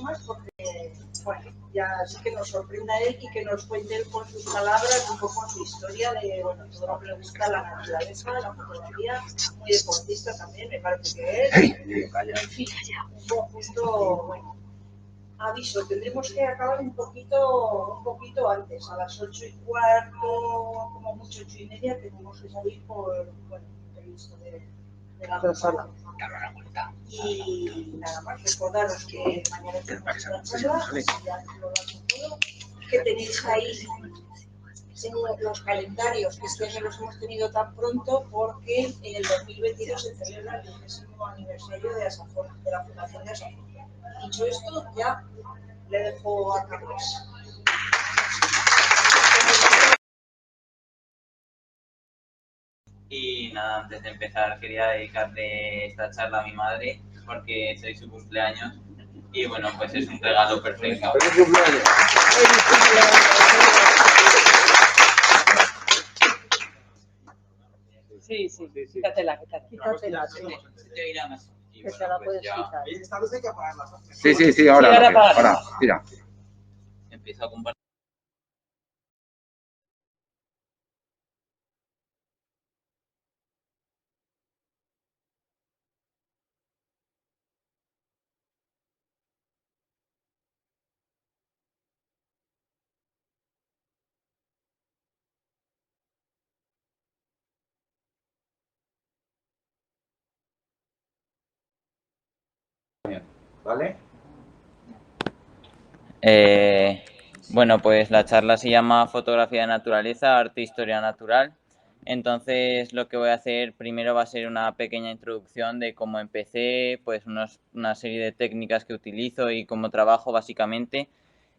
más porque, bueno, ya sí que nos sorprenda él y que nos cuente él con sus palabras un poco su historia de, bueno, todo lo que le gusta la naturaleza, la fotografía, muy deportista también, me parece que es. En fin, un conjunto, bueno. Aviso, tendremos que acabar un poquito antes, a las 8:15, como mucho 8:30, tenemos que salir por, bueno, previsto de la sala. Y nada más, recordaros que mañana tenemos una charla, ya lo damos todo, que tenéis ahí en los calendarios, que este año los hemos tenido tan pronto porque en el 2022 se celebra el 20º aniversario de Asafor, de la Fundación de Asafor. Dicho esto, ya le dejo a Carlos. Y nada, antes de empezar quería dedicarle esta charla a mi madre porque es hoy su cumpleaños y bueno, pues es un regalo perfecto. ¡Feliz cumpleaños! Sí, quítatela. Que se la puedes quitar. Esta vez hay que apagarla. Sí, ahora, mira. Empiezo a compartir. ¿Vale? Bueno, pues la charla se llama Fotografía de Naturaleza, Arte e Historia Natural. Entonces lo que voy a hacer primero va a ser una pequeña introducción de cómo empecé, pues una serie de técnicas que utilizo y cómo trabajo básicamente.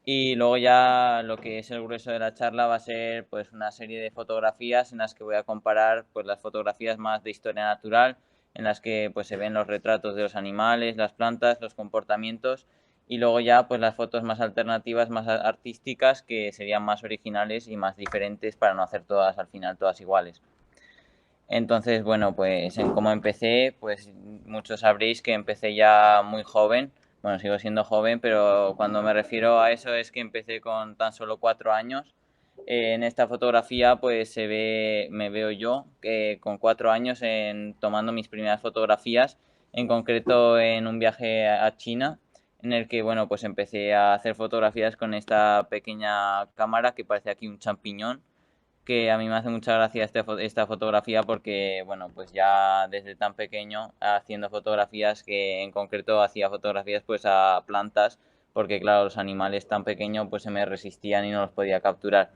Y luego ya lo que es el grueso de la charla va a ser pues una serie de fotografías en las que voy a comparar pues las fotografías más de historia natural, en las que pues se ven los retratos de los animales, las plantas, los comportamientos y luego ya pues las fotos más alternativas, más artísticas, que serían más originales y más diferentes para no hacer todas al final todas iguales. Entonces, bueno, pues en cómo empecé, pues muchos sabréis que empecé ya muy joven. Bueno, sigo siendo joven, pero cuando me refiero a eso es que empecé con tan solo 4 años. En esta fotografía pues me veo yo que con 4 años tomando mis primeras fotografías, en concreto en un viaje a China, en el que bueno, pues empecé a hacer fotografías con esta pequeña cámara que parece aquí un champiñón, que a mí me hace mucha gracia esta fotografía porque, bueno, pues ya desde tan pequeño haciendo fotografías, que en concreto hacía fotografías pues a plantas, porque claro, los animales tan pequeños pues se me resistían y no los podía capturar.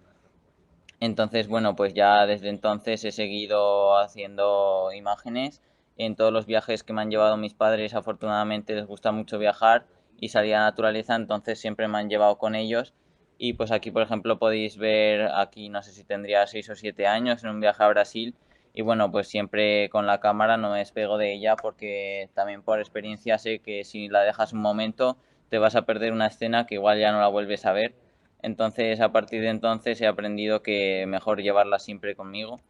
Entonces, bueno, pues ya desde entonces he seguido haciendo imágenes en todos los viajes que me han llevado mis padres. Afortunadamente les gusta mucho viajar y salir a la naturaleza, entonces siempre me han llevado con ellos. Y pues aquí, por ejemplo, podéis ver, aquí no sé si tendría 6 o 7 años, en un viaje a Brasil. Y bueno, pues siempre con la cámara no me despego de ella porque también por experiencia sé que si la dejas un momento te vas a perder una escena que igual ya no la vuelves a ver. Entonces, a partir de entonces he aprendido que mejor llevarla siempre conmigo.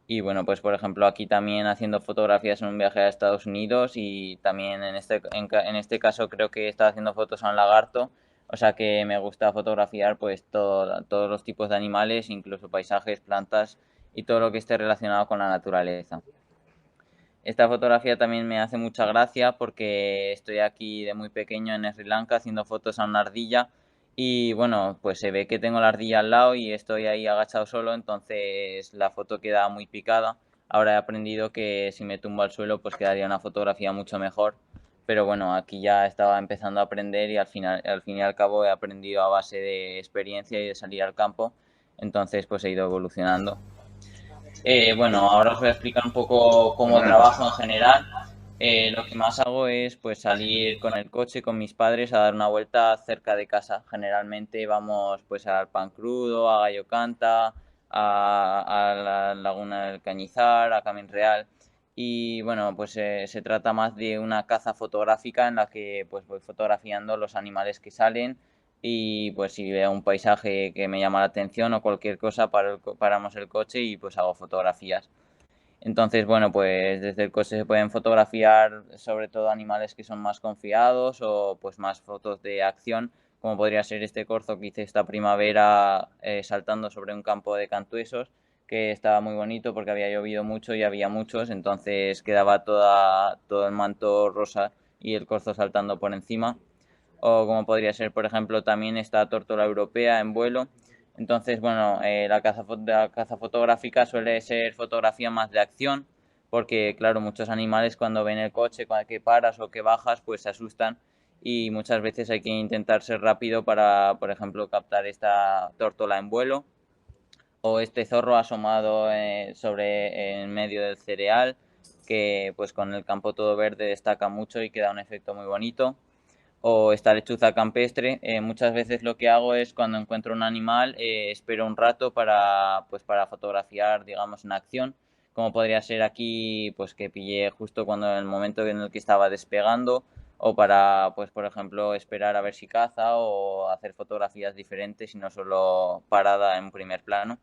Y bueno, pues por ejemplo aquí también haciendo fotografías en un viaje a Estados Unidos y también en este caso creo que estaba haciendo fotos a un lagarto, o sea que me gusta fotografiar pues todos los tipos de animales, incluso paisajes, plantas y todo lo que esté relacionado con la naturaleza. Esta fotografía también me hace mucha gracia porque estoy aquí de muy pequeño en Sri Lanka haciendo fotos a una ardilla y bueno, pues se ve que tengo la ardilla al lado y estoy ahí agachado solo, entonces la foto queda muy picada. Ahora he aprendido que si me tumbo al suelo pues quedaría una fotografía mucho mejor, pero bueno, aquí ya estaba empezando a aprender y al fin y al cabo he aprendido a base de experiencia y de salir al campo, entonces pues he ido evolucionando. Bueno, ahora os voy a explicar un poco cómo trabajo en general. Lo que más hago es pues salir con el coche con mis padres a dar una vuelta cerca de casa. Generalmente vamos pues al Pan Crudo, a Gallo Canta, a la Laguna del Cañizar, a Camín Real. Y bueno, pues se trata más de una caza fotográfica en la que pues voy fotografiando los animales que salen y pues si veo un paisaje que me llama la atención o cualquier cosa paramos el coche y pues hago fotografías. Entonces, bueno, pues desde el coche se pueden fotografiar sobre todo animales que son más confiados o pues más fotos de acción, como podría ser este corzo que hice esta primavera saltando sobre un campo de cantuesos, que estaba muy bonito porque había llovido mucho y había muchos, entonces quedaba todo el manto rosa y el corzo saltando por encima. O como podría ser, por ejemplo, también esta tórtola europea en vuelo. Entonces, bueno, la caza fotográfica suele ser fotografía más de acción, porque, claro, muchos animales cuando ven el coche, cuando que paras o que bajas, pues se asustan y muchas veces hay que intentar ser rápido para, por ejemplo, captar esta tórtola en vuelo o este zorro asomado sobre en medio del cereal, que pues con el campo todo verde destaca mucho y queda un efecto muy bonito. O esta lechuza campestre, muchas veces lo que hago es cuando encuentro un animal, espero un rato para, pues para fotografiar, digamos, en acción, como podría ser aquí, pues que pillé justo cuando en el momento en el que estaba despegando, o para, pues por ejemplo, esperar a ver si caza o hacer fotografías diferentes y no solo parada en primer plano.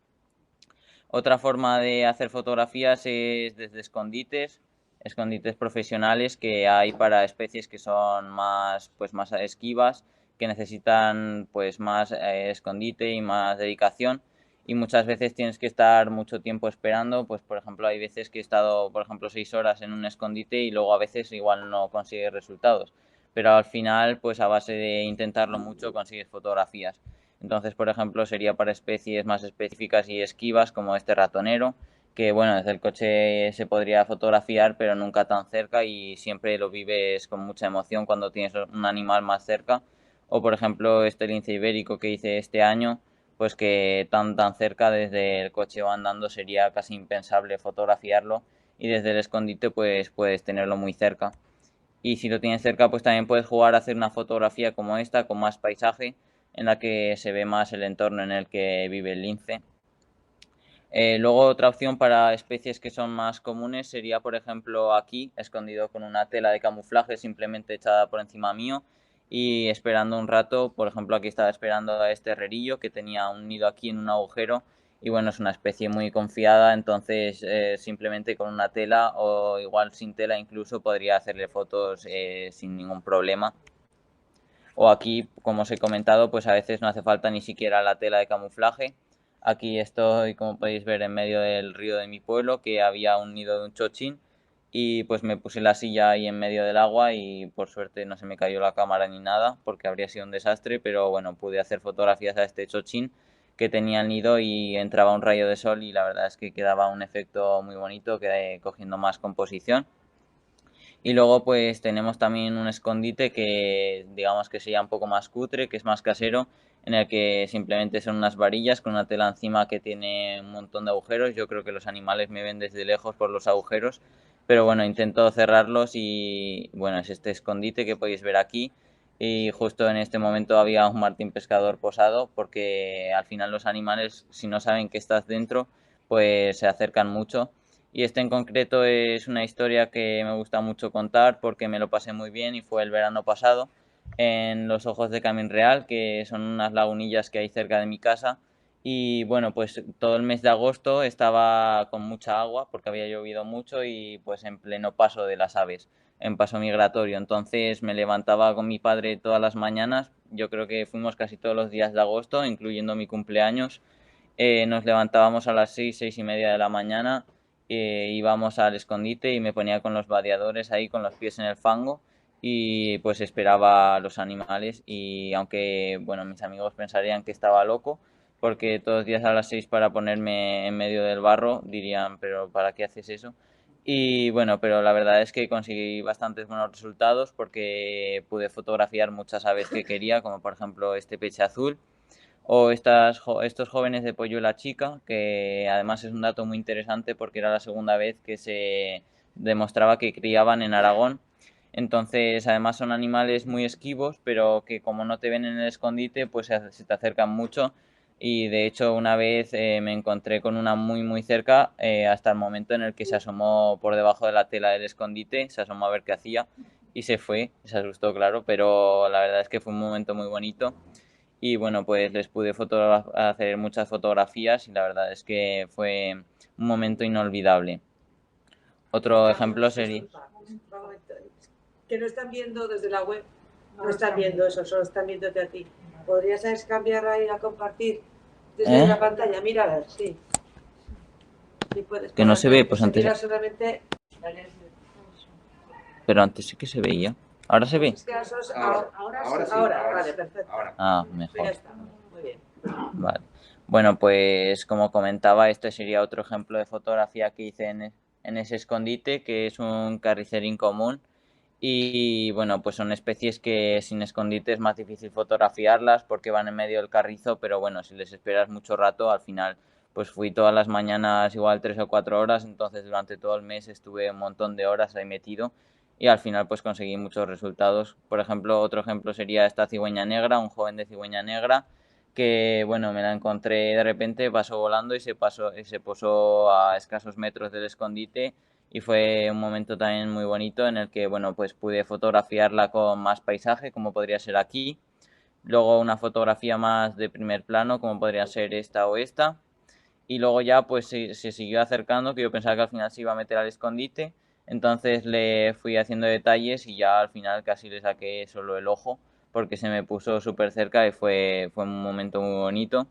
Otra forma de hacer fotografías es desde escondites, escondites profesionales que hay para especies que son más, pues más esquivas, que necesitan pues más escondite y más dedicación. Y muchas veces tienes que estar mucho tiempo esperando, pues por ejemplo hay veces que he estado, por ejemplo, 6 horas en un escondite y luego a veces igual no consigues resultados. Pero al final, pues a base de intentarlo mucho consigues fotografías. Entonces, por ejemplo, sería para especies más específicas y esquivas como este ratonero, que bueno, desde el coche se podría fotografiar, pero nunca tan cerca y siempre lo vives con mucha emoción cuando tienes un animal más cerca. O por ejemplo, este lince ibérico que hice este año, pues que tan cerca desde el coche o andando sería casi impensable fotografiarlo y desde el escondite pues puedes tenerlo muy cerca. Y si lo tienes cerca, pues también puedes jugar a hacer una fotografía como esta, con más paisaje, en la que se ve más el entorno en el que vive el lince. Luego otra opción para especies que son más comunes sería, por ejemplo, aquí, escondido con una tela de camuflaje simplemente echada por encima mío y esperando un rato. Por ejemplo, aquí estaba esperando a este herrerillo que tenía un nido aquí en un agujero y bueno, es una especie muy confiada, entonces simplemente con una tela o igual sin tela incluso podría hacerle fotos sin ningún problema. O aquí, como os he comentado, pues a veces no hace falta ni siquiera la tela de camuflaje. Aquí estoy, como podéis ver, en medio del río de mi pueblo, que había un nido de un chochín y pues me puse la silla ahí en medio del agua y por suerte no se me cayó la cámara ni nada porque habría sido un desastre, pero bueno, pude hacer fotografías a este chochín que tenía el nido y entraba un rayo de sol y la verdad es que quedaba un efecto muy bonito, quedé cogiendo más composición. Y luego pues tenemos también un escondite que digamos que sería un poco más cutre, que es más casero, en el que simplemente son unas varillas con una tela encima que tiene un montón de agujeros. Yo creo que los animales me ven desde lejos por los agujeros, pero bueno, intento cerrarlos y bueno, es este escondite que podéis ver aquí. Y justo en este momento había un martín pescador posado porque al final los animales, si no saben que estás dentro, pues se acercan mucho y este en concreto es una historia que me gusta mucho contar porque me lo pasé muy bien y fue el verano pasado en los Ojos de Camín Real, que son unas lagunillas que hay cerca de mi casa. Y bueno, pues todo el mes de agosto estaba con mucha agua porque había llovido mucho y pues en pleno paso de las aves, en paso migratorio. Entonces me levantaba con mi padre todas las mañanas, yo creo que fuimos casi todos los días de agosto, incluyendo mi cumpleaños. Nos levantábamos a las 6, 6:30 de la mañana, íbamos al escondite y me ponía con los vadeadores ahí con los pies en el fango y pues esperaba a los animales y aunque bueno mis amigos pensarían que estaba loco porque todos los días a las 6 para ponerme en medio del barro dirían pero ¿para qué haces eso? Y bueno, pero la verdad es que conseguí bastantes buenos resultados porque pude fotografiar muchas aves que quería, como por ejemplo este peche azul o estos jóvenes de Polluela Chica, que además es un dato muy interesante porque era la segunda vez que se demostraba que criaban en Aragón. Entonces, además son animales muy esquivos, pero que como no te ven en el escondite, pues se te acercan mucho. Y de hecho, una vez me encontré con una muy cerca, hasta el momento en el que se asomó por debajo de la tela del escondite, se asomó a ver qué hacía y se fue, se asustó, claro, pero la verdad es que fue un momento muy bonito y bueno, pues les pude hacer muchas fotografías y la verdad es que fue un momento inolvidable. Otro ejemplo sería... Disculpa, un momento. Que no están viendo desde la web, no están viendo eso, solo están viéndote a ti. ¿Podrías cambiar ahí a compartir desde la pantalla? Mira, a ver, sí. Sí puedes, que no se ve, pues se antes... mira solamente... Pero antes sí que se veía. ¿Ahora se ve? Es que Ahora sí, vale, perfecto. Ah, Pues mejor. ya está, muy bien. Vale. Bueno, pues como comentaba, este sería otro ejemplo de fotografía que hice en ese escondite, que es un carricerín común. Y bueno, pues son especies que sin escondite es más difícil fotografiarlas porque van en medio del carrizo, pero bueno, si les esperas mucho rato, al final pues fui todas las mañanas igual 3 o 4 horas, entonces durante todo el mes estuve un montón de horas ahí metido y al final pues conseguí muchos resultados. Por ejemplo, otro ejemplo sería esta cigüeña negra, un joven de cigüeña negra que bueno, me la encontré de repente, pasó volando y se posó a escasos metros del escondite y fue un momento también muy bonito en el que bueno, pues pude fotografiarla con más paisaje, como podría ser aquí, luego una fotografía más de primer plano, como podría ser esta o esta, y luego ya pues se siguió acercando, que yo pensaba que al final se iba a meter al escondite, entonces le fui haciendo detalles y ya al final casi le saqué solo el ojo porque se me puso súper cerca y fue un momento muy bonito.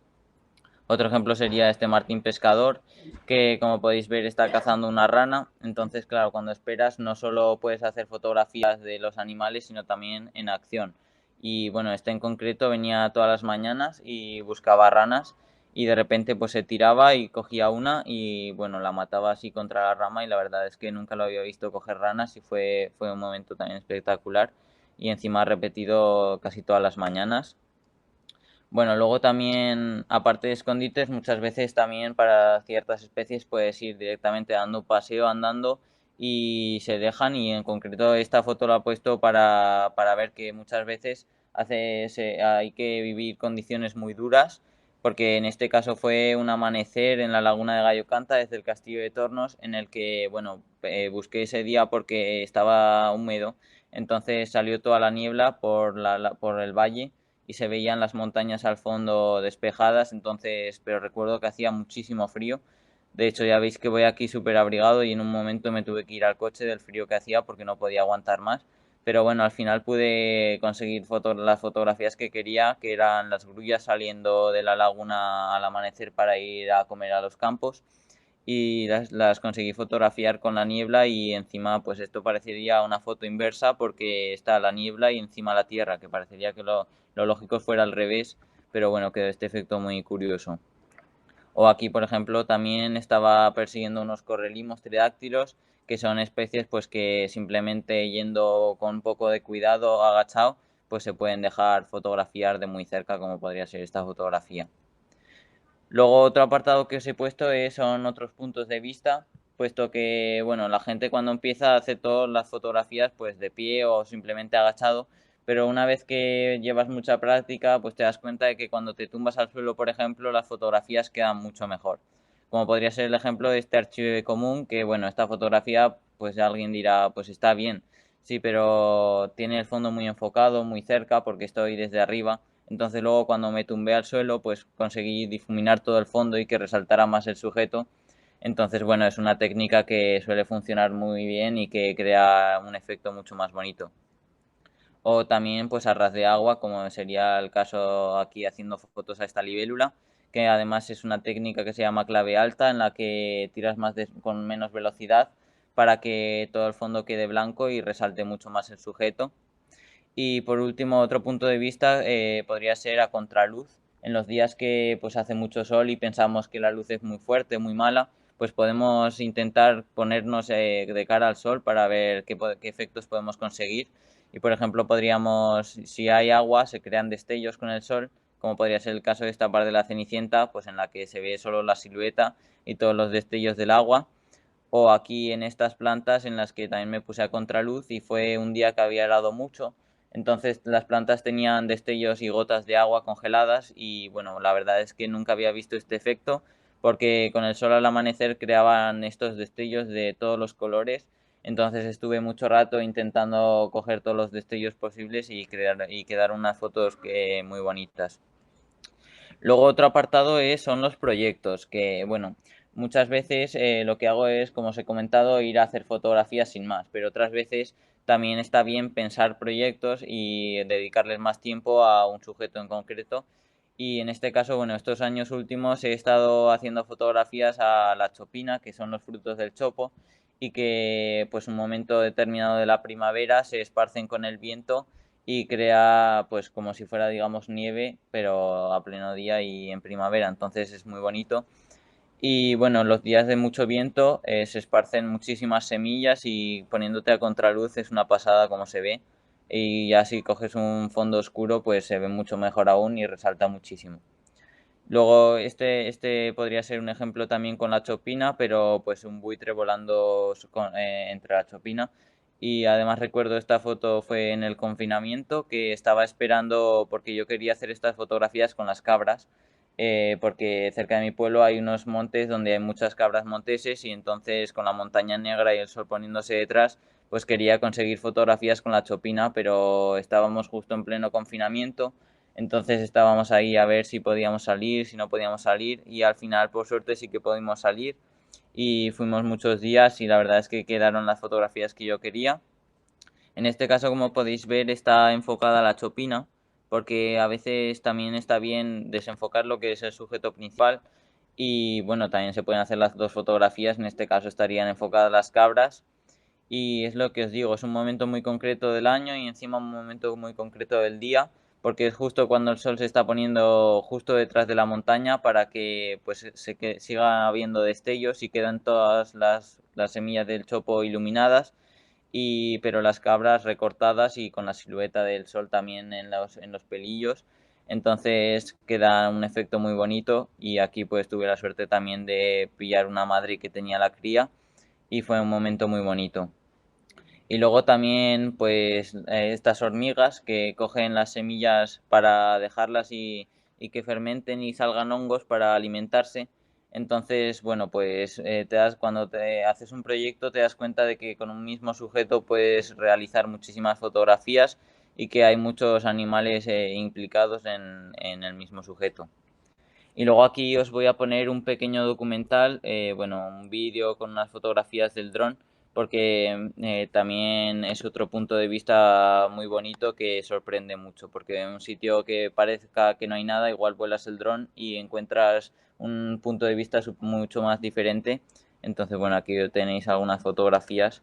Otro ejemplo sería este martín pescador, que como podéis ver está cazando una rana. Entonces, claro, cuando esperas no solo puedes hacer fotografías de los animales, sino también en acción. Y bueno, este en concreto venía todas las mañanas y buscaba ranas y de repente pues se tiraba y cogía una y bueno, la mataba así contra la rama y la verdad es que nunca lo había visto coger ranas y fue un momento también espectacular y encima repetido casi todas las mañanas. Bueno, luego también, aparte de escondites, muchas veces también para ciertas especies puedes ir directamente dando un paseo andando y se dejan y en concreto esta foto la he puesto para ver que muchas veces hay que vivir condiciones muy duras porque en este caso fue un amanecer en la laguna de Gallo Canta desde el Castillo de Tornos en el que, bueno, busqué ese día porque estaba húmedo, entonces salió toda la niebla por el valle y se veían las montañas al fondo despejadas, entonces, pero recuerdo que hacía muchísimo frío. De hecho, ya veis que voy aquí súper abrigado y en un momento me tuve que ir al coche del frío que hacía porque no podía aguantar más. Pero bueno, al final pude conseguir las fotografías que quería, que eran las grullas saliendo de la laguna al amanecer para ir a comer a los campos y las conseguí fotografiar con la niebla y encima pues esto parecería una foto inversa porque está la niebla y encima la tierra, que parecería que lo lógico fuera al revés, pero bueno, quedó este efecto muy curioso. O aquí, por ejemplo, también estaba persiguiendo unos correlimos tridáctilos, que son especies pues que simplemente yendo con un poco de cuidado, agachado, pues se pueden dejar fotografiar de muy cerca, como podría ser esta fotografía. Luego otro apartado que os he puesto son otros puntos de vista, puesto que bueno, la gente cuando empieza hace todas las fotografías pues de pie o simplemente agachado, pero una vez que llevas mucha práctica pues te das cuenta de que cuando te tumbas al suelo, por ejemplo, las fotografías quedan mucho mejor. Como podría ser el ejemplo de este archivo común, que bueno, esta fotografía pues alguien dirá pues está bien, sí, pero tiene el fondo muy enfocado, muy cerca porque estoy desde arriba. Entonces luego cuando me tumbé al suelo pues conseguí difuminar todo el fondo y que resaltara más el sujeto. Entonces bueno, es una técnica que suele funcionar muy bien y que crea un efecto mucho más bonito. O también pues a ras de agua, como sería el caso aquí haciendo fotos a esta libélula, que además es una técnica que se llama clave alta en la que tiras con menos velocidad para que todo el fondo quede blanco y resalte mucho más el sujeto. Y por último, otro punto de vista podría ser a contraluz. En los días que pues hace mucho sol y pensamos que la luz es muy fuerte, muy mala, pues podemos intentar ponernos de cara al sol para ver qué efectos podemos conseguir. Y por ejemplo, podríamos, si hay agua, se crean destellos con el sol, como podría ser el caso de esta parte de la Cenicienta, pues en la que se ve solo la silueta y todos los destellos del agua. O aquí en estas plantas en las que también me puse a contraluz y fue un día que había helado mucho, entonces las plantas tenían destellos y gotas de agua congeladas y bueno, la verdad es que nunca había visto este efecto porque con el sol al amanecer creaban estos destellos de todos los colores, entonces estuve mucho rato intentando coger todos los destellos posibles y quedar unas fotos muy bonitas. Luego otro apartado son los proyectos, que bueno, muchas veces lo que hago es, como os he comentado, ir a hacer fotografías sin más, pero otras veces también está bien pensar proyectos y dedicarles más tiempo a un sujeto en concreto. Y en este caso, bueno, estos años últimos he estado haciendo fotografías a la chopina, que son los frutos del chopo, y que pues un momento determinado de la primavera se esparcen con el viento y crea pues como si fuera digamos nieve, pero a pleno día y en primavera, entonces es muy bonito. Y bueno, los días de mucho viento se esparcen muchísimas semillas y poniéndote a contraluz es una pasada como se ve. Y ya si coges un fondo oscuro, pues se ve mucho mejor aún y resalta muchísimo. Luego, este podría ser un ejemplo también con la chopina, pero pues un buitre volando entre la chopina. Y además recuerdo esta foto fue en el confinamiento, que estaba esperando porque yo quería hacer estas fotografías con las cabras, porque cerca de mi pueblo hay unos montes donde hay muchas cabras monteses y entonces con la montaña negra y el sol poniéndose detrás, pues quería conseguir fotografías con la chopina, pero estábamos justo en pleno confinamiento. Entonces estábamos ahí a ver si podíamos salir, si no podíamos salir y al final por suerte sí que pudimos salir y fuimos muchos días y la verdad es que quedaron las fotografías que yo quería. En este caso, como podéis ver, está enfocada la chopina porque a veces también está bien desenfocar lo que es el sujeto principal y bueno, también se pueden hacer las dos fotografías, en este caso estarían enfocadas las cabras y es lo que os digo, es un momento muy concreto del año y encima un momento muy concreto del día, porque es justo cuando el sol se está poniendo justo detrás de la montaña para que pues que siga habiendo destellos y quedan todas las semillas del chopo iluminadas y pero las cabras recortadas y con la silueta del sol también en los pelillos. Entonces queda un efecto muy bonito y aquí pues tuve la suerte también de pillar una madre que tenía la cría y fue un momento muy bonito. Y luego también, pues, estas hormigas que cogen las semillas para dejarlas y que fermenten y salgan hongos para alimentarse. Entonces, bueno, pues cuando te haces un proyecto te das cuenta de que con un mismo sujeto puedes realizar muchísimas fotografías y que hay muchos animales implicados en el mismo sujeto. Y luego aquí os voy a poner un pequeño documental, bueno, un vídeo con unas fotografías del dron, porque también es otro punto de vista muy bonito que sorprende mucho, porque en un sitio que parezca que no hay nada, igual vuelas el dron y encuentras un punto de vista mucho más diferente. Entonces, bueno, aquí tenéis algunas fotografías.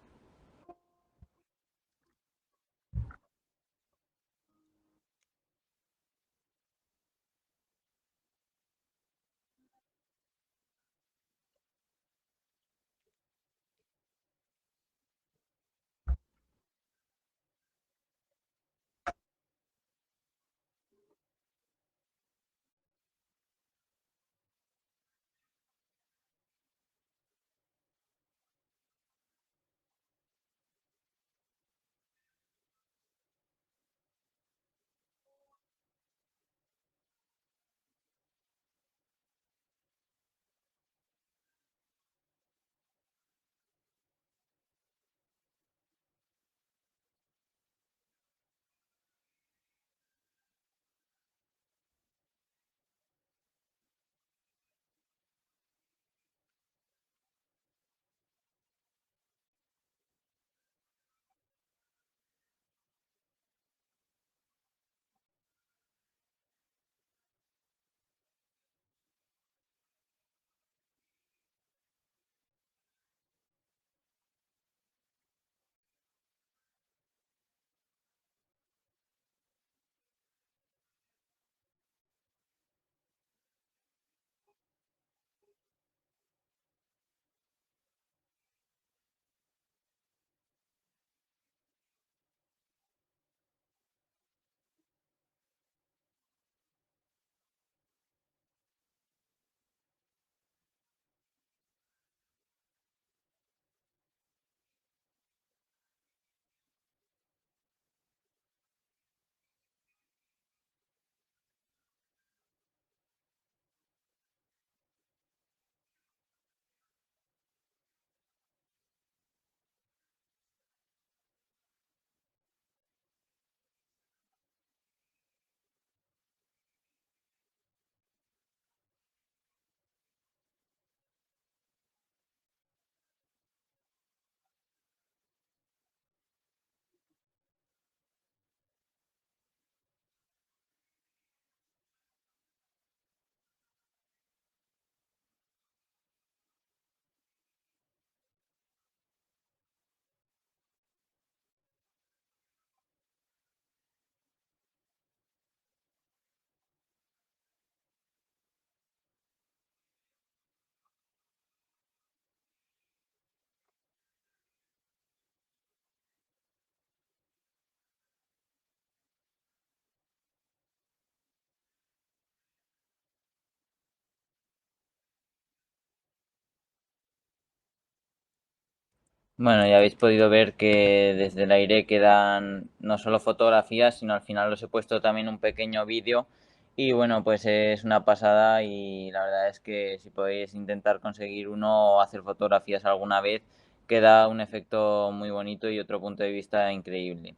Bueno, ya habéis podido ver que desde el aire quedan no solo fotografías, sino al final os he puesto también un pequeño vídeo y bueno, pues es una pasada y la verdad es que si podéis intentar conseguir uno o hacer fotografías alguna vez, queda un efecto muy bonito y otro punto de vista increíble.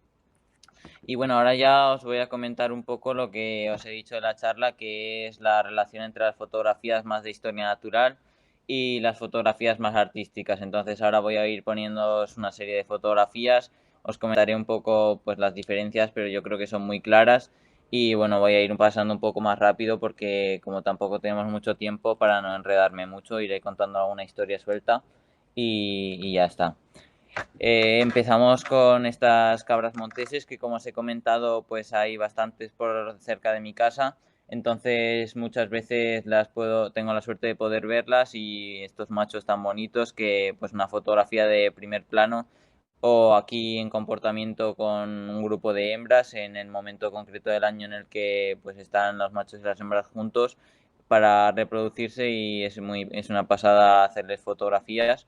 Y bueno, ahora ya os voy a comentar un poco lo que os he dicho de la charla, que es la relación entre las fotografías más de historia natural y las fotografías más artísticas. Entonces ahora voy a ir poniéndoos una serie de fotografías, os comentaré un poco pues las diferencias, pero yo creo que son muy claras. Y bueno, voy a ir pasando un poco más rápido porque como tampoco tenemos mucho tiempo, para no enredarme mucho, iré contando alguna historia suelta y ya está. Empezamos con estas cabras monteses que, como os he comentado, pues hay bastantes por cerca de mi casa, entonces muchas veces tengo la suerte de poder verlas y estos machos tan bonitos que pues una fotografía de primer plano o aquí en comportamiento con un grupo de hembras en el momento concreto del año en el que pues están los machos y las hembras juntos para reproducirse y es una pasada hacerles fotografías.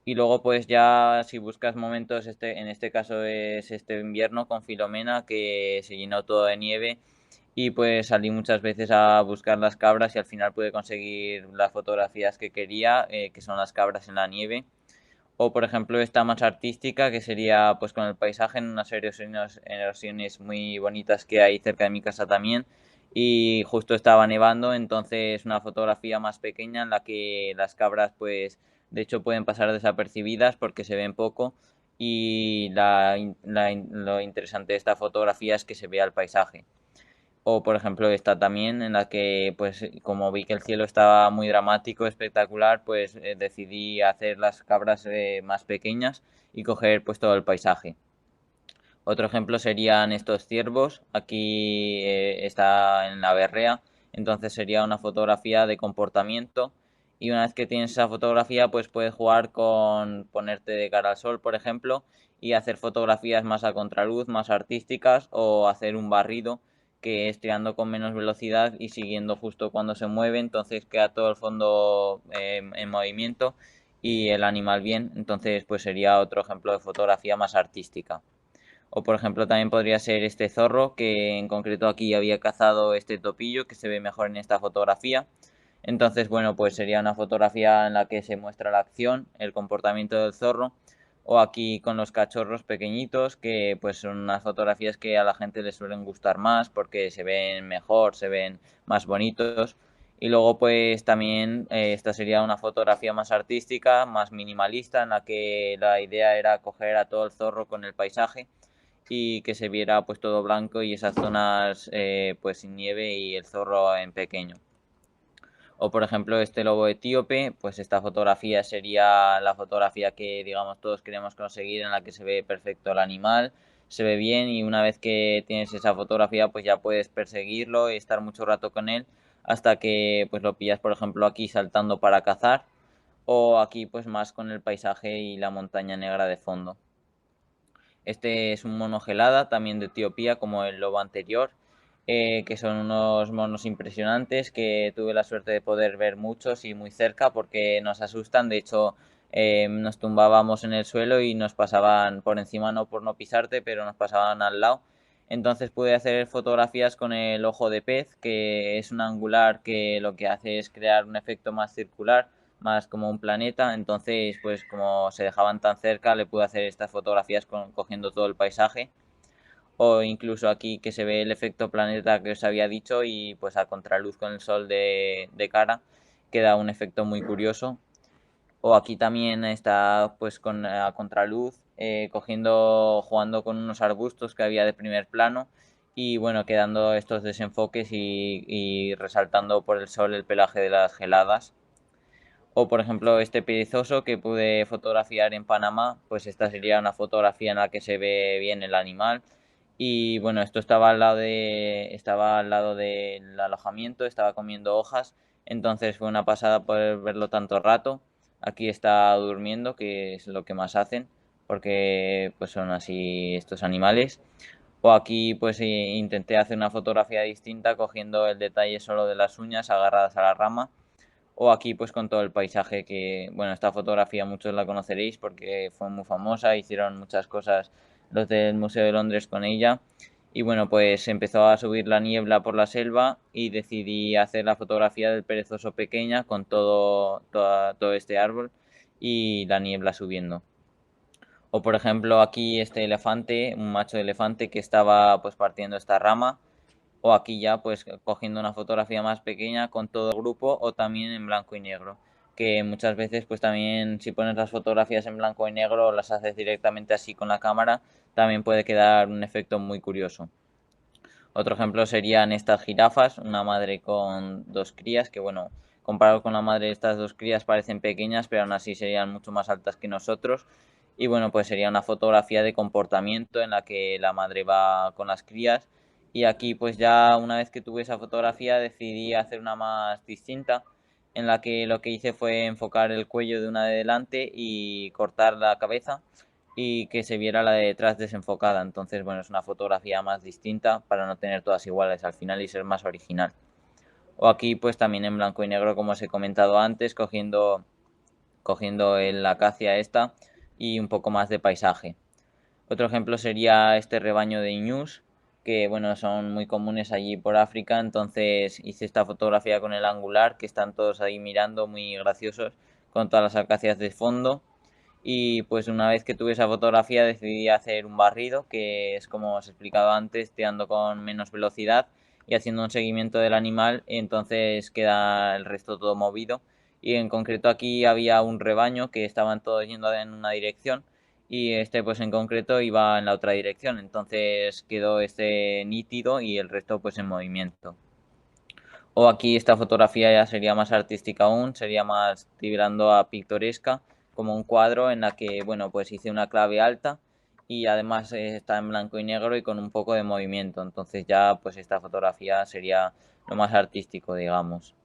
Y luego pues ya si buscas momentos, en este caso es este invierno con Filomena que se llenó todo de nieve y pues salí muchas veces a buscar las cabras y al final pude conseguir las fotografías que quería, que son las cabras en la nieve. O por ejemplo esta más artística que sería pues con el paisaje en unas erosiones muy bonitas que hay cerca de mi casa también y justo estaba nevando, entonces una fotografía más pequeña en la que las cabras pues de hecho pueden pasar desapercibidas porque se ven poco y lo interesante de esta fotografía es que se vea el paisaje. O por ejemplo esta también en la que pues como vi que el cielo estaba muy dramático, espectacular, pues decidí hacer las cabras más pequeñas y coger pues todo el paisaje. Otro ejemplo serían estos ciervos, aquí está en la berrea, entonces sería una fotografía de comportamiento y una vez que tienes esa fotografía pues puedes jugar con ponerte de cara al sol, por ejemplo, y hacer fotografías más a contraluz, más artísticas o hacer un barrido que es tirando con menos velocidad y siguiendo justo cuando se mueve, entonces queda todo el fondo en movimiento y el animal bien, entonces pues sería otro ejemplo de fotografía más artística. O por ejemplo también podría ser este zorro, que en concreto aquí había cazado este topillo, que se ve mejor en esta fotografía. Entonces, bueno, pues sería una fotografía en la que se muestra la acción, el comportamiento del zorro. O aquí con los cachorros pequeñitos, que pues son unas fotografías que a la gente les suelen gustar más porque se ven mejor, se ven más bonitos. Y luego pues también esta sería una fotografía más artística, más minimalista, en la que la idea era coger a todo el zorro con el paisaje y que se viera pues todo blanco y esas zonas pues sin nieve y el zorro en pequeño. O por ejemplo este lobo etíope, pues esta fotografía sería la fotografía que digamos todos queremos conseguir en la que se ve perfecto el animal, se ve bien y una vez que tienes esa fotografía pues ya puedes perseguirlo y estar mucho rato con él hasta que pues lo pillas por ejemplo aquí saltando para cazar o aquí pues más con el paisaje y la montaña negra de fondo. Este es un mono gelada, también de Etiopía, como el lobo anterior, que son unos monos impresionantes que tuve la suerte de poder ver muchos y muy cerca porque nos asustan. De hecho, nos tumbábamos en el suelo y nos pasaban por encima, no por no pisarte, pero nos pasaban al lado. Entonces pude hacer fotografías con el ojo de pez, que es un angular que lo que hace es crear un efecto más circular más como un planeta, entonces pues como se dejaban tan cerca le pude hacer estas fotografías cogiendo todo el paisaje o incluso aquí que se ve el efecto planeta que os había dicho y pues a contraluz con el sol de cara queda un efecto muy curioso o aquí también está pues con a contraluz jugando con unos arbustos que había de primer plano y bueno quedando estos desenfoques y resaltando por el sol el pelaje de las geladas. O por ejemplo este perezoso que pude fotografiar en Panamá, pues esta sería una fotografía en la que se ve bien el animal. Y bueno, esto estaba al lado del alojamiento, estaba comiendo hojas, entonces fue una pasada poder verlo tanto rato. Aquí está durmiendo, que es lo que más hacen, porque pues son así estos animales. O aquí pues intenté hacer una fotografía distinta cogiendo el detalle solo de las uñas agarradas a la rama o aquí pues con todo el paisaje que, bueno, esta fotografía muchos la conoceréis porque fue muy famosa, hicieron muchas cosas los del Museo de Londres con ella. Y bueno, pues empezó a subir la niebla por la selva y decidí hacer la fotografía del perezoso pequeña con todo este árbol y la niebla subiendo. O por ejemplo aquí este elefante, un macho de elefante que estaba pues partiendo esta rama, o aquí ya pues cogiendo una fotografía más pequeña con todo el grupo o también en blanco y negro, que muchas veces pues también si pones las fotografías en blanco y negro o las haces directamente así con la cámara, también puede quedar un efecto muy curioso. Otro ejemplo serían estas jirafas, una madre con dos crías, que bueno, comparado con la madre de estas dos crías parecen pequeñas, pero aún así serían mucho más altas que nosotros. Y bueno, pues sería una fotografía de comportamiento en la que la madre va con las crías. Y aquí pues ya una vez que tuve esa fotografía decidí hacer una más distinta, en la que lo que hice fue enfocar el cuello de una de delante y cortar la cabeza y que se viera la de detrás desenfocada. Entonces, bueno, es una fotografía más distinta para no tener todas iguales al final y ser más original. O aquí, pues también en blanco y negro, como os he comentado antes, cogiendo la acacia esta y un poco más de paisaje. Otro ejemplo sería este rebaño de ñus, que bueno, son muy comunes allí por África, entonces hice esta fotografía con el angular, que están todos ahí mirando, muy graciosos, con todas las acacias de fondo. Y pues una vez que tuve esa fotografía decidí hacer un barrido, que es como os he explicado antes, tirando con menos velocidad y haciendo un seguimiento del animal, entonces queda el resto todo movido. Y en concreto aquí había un rebaño que estaban todos yendo en una dirección y este pues en concreto iba en la otra dirección, entonces quedó este nítido y el resto pues en movimiento. O aquí esta fotografía ya sería más artística aún, sería más tirando a pictoresca, como un cuadro en la que, bueno, pues hice una clave alta y además está en blanco y negro y con un poco de movimiento. Entonces ya pues esta fotografía sería lo más artístico, digamos.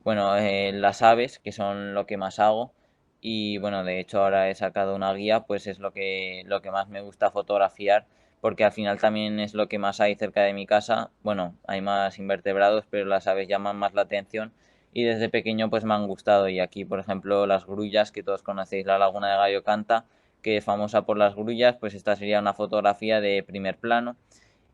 Bueno, las aves, que son lo que más hago, y bueno, de hecho ahora he sacado una guía, pues es lo que más me gusta fotografiar, porque al final también es lo que más hay cerca de mi casa. Bueno, hay más invertebrados, pero las aves llaman más la atención y desde pequeño pues me han gustado. Y aquí, por ejemplo, las grullas, que todos conocéis la laguna de Gallo Canta, que es famosa por las grullas, pues esta sería una fotografía de primer plano.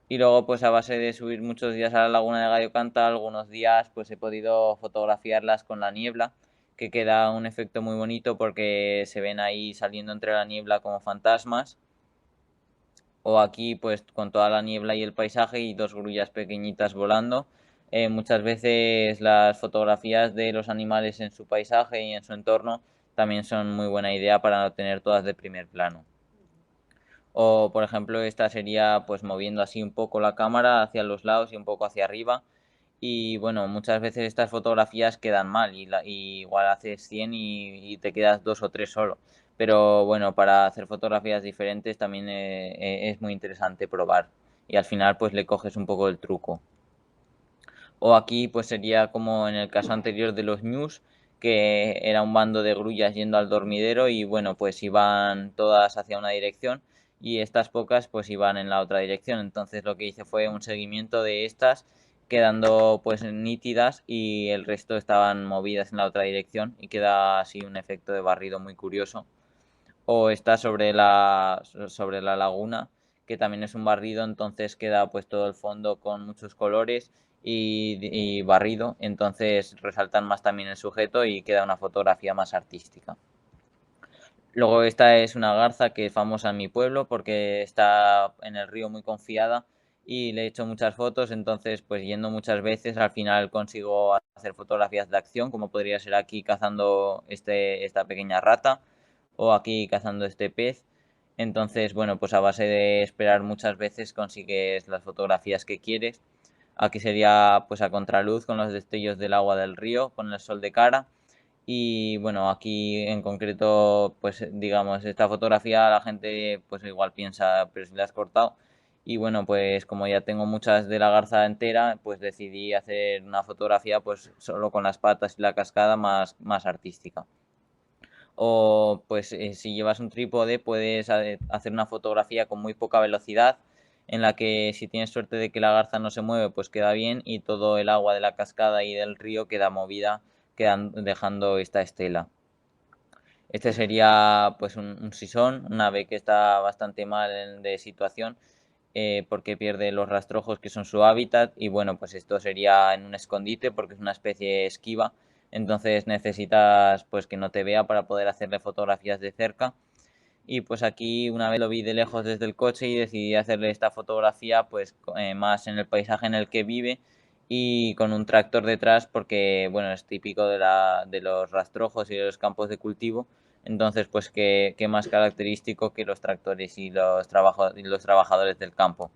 Y luego, pues a base de subir muchos días a la laguna de Gallo Canta, algunos días pues he podido fotografiarlas con la niebla, que queda un efecto muy bonito porque se ven ahí saliendo entre la niebla como fantasmas. O aquí pues con toda la niebla y el paisaje y dos grullas pequeñitas volando. Muchas veces las fotografías de los animales en su paisaje y en su entorno también son muy buena idea para no tener todas de primer plano. O por ejemplo esta sería pues moviendo así un poco la cámara hacia los lados y un poco hacia arriba. Y bueno, muchas veces estas fotografías quedan mal y igual haces 100 y te quedas 2 o 3 solo. Pero bueno, para hacer fotografías diferentes también es muy interesante probar y al final pues le coges un poco el truco. O aquí pues sería como en el caso anterior de los ñus, que era un bando de grullas yendo al dormidero y bueno, pues iban todas hacia una dirección y estas pocas pues iban en la otra dirección. Entonces lo que hice fue un seguimiento de estas quedando pues nítidas y el resto estaban movidas en la otra dirección y queda así un efecto de barrido muy curioso. O está sobre la laguna, que también es un barrido, entonces queda pues todo el fondo con muchos colores y barrido, entonces resaltan más también el sujeto y queda una fotografía más artística. Luego esta es una garza que es famosa en mi pueblo porque está en el río muy confiada y le he hecho muchas fotos, entonces pues yendo muchas veces al final consigo hacer fotografías de acción, como podría ser aquí cazando esta pequeña rata o aquí cazando este pez. Entonces, bueno, pues a base de esperar muchas veces consigues las fotografías que quieres. Aquí sería pues a contraluz con los destellos del agua del río, con el sol de cara. Y bueno, aquí en concreto, pues digamos, esta fotografía la gente pues igual piensa, pero si la has cortado. Y bueno, pues como ya tengo muchas de la garza entera, pues decidí hacer una fotografía pues solo con las patas y la cascada más artística. O pues si llevas un trípode puedes hacer una fotografía con muy poca velocidad en la que si tienes suerte de que la garza no se mueve pues queda bien y todo el agua de la cascada y del río queda movida dejando esta estela. Este sería pues un sisón, un ave que está bastante mal de situación porque pierde los rastrojos que son su hábitat y bueno, pues esto sería en un escondite porque es una especie esquiva, entonces necesitas pues que no te vea para poder hacerle fotografías de cerca. Y pues aquí una vez lo vi de lejos desde el coche y decidí hacerle esta fotografía pues más en el paisaje en el que vive y con un tractor detrás porque bueno, es típico de los rastrojos y de los campos de cultivo. Entonces pues qué más característico que los tractores y los trabajadores del campo.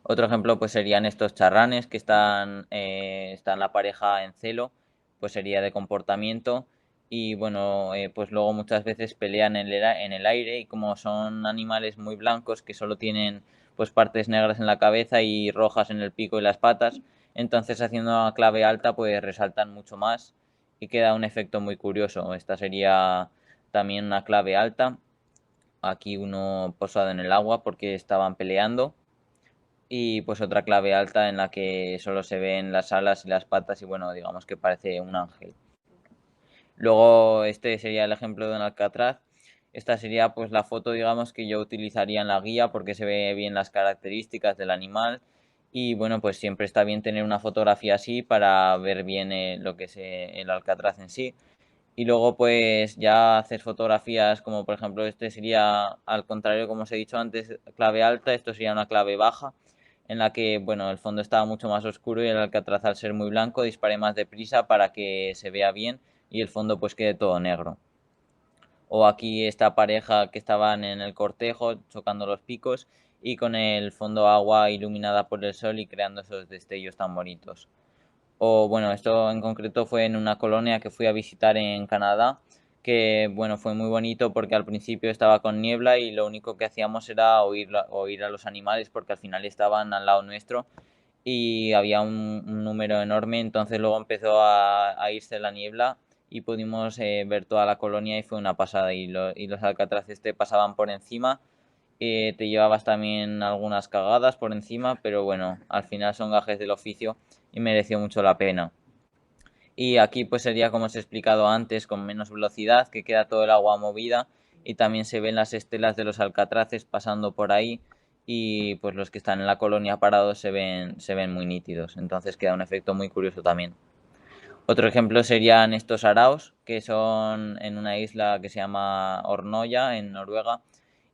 Otro ejemplo pues serían estos charranes que están la pareja en celo, pues sería de comportamiento y bueno, pues luego muchas veces pelean en el aire y como son animales muy blancos que solo tienen pues partes negras en la cabeza y rojas en el pico y las patas, entonces haciendo una clave alta pues resaltan mucho más y queda un efecto muy curioso. Esta sería también una clave alta, aquí uno posado en el agua porque estaban peleando y pues otra clave alta en la que solo se ven las alas y las patas y bueno, digamos que parece un ángel. Luego este sería el ejemplo de un alcatraz. Esta sería pues la foto, digamos, que yo utilizaría en la guía porque se ve bien las características del animal y bueno, pues siempre está bien tener una fotografía así para ver bien lo que es el alcatraz en sí. Y luego pues ya hacer fotografías como por ejemplo este sería al contrario como os he dicho antes clave alta, esto sería una clave baja en la que bueno el fondo estaba mucho más oscuro y el alcatraz al ser muy blanco disparé más deprisa para que se vea bien y el fondo pues quede todo negro. O aquí esta pareja que estaban en el cortejo chocando los picos y con el fondo agua iluminada por el sol y creando esos destellos tan bonitos. O bueno, esto en concreto fue en una colonia que fui a visitar en Canadá, que bueno, fue muy bonito porque al principio estaba con niebla y lo único que hacíamos era oír a los animales porque al final estaban al lado nuestro y había un número enorme, entonces luego empezó a irse la niebla y pudimos ver toda la colonia y fue una pasada y los alcatraces te pasaban por encima, te llevabas también algunas cagadas por encima, pero bueno, al final son gajes del oficio y mereció mucho la pena. Y aquí pues sería como os he explicado antes, con menos velocidad, que queda todo el agua movida y también se ven las estelas de los alcatraces pasando por ahí y pues los que están en la colonia parados se ven muy nítidos, entonces queda un efecto muy curioso también. Otro ejemplo serían estos araos, que son en una isla que se llama Hornoya, en Noruega,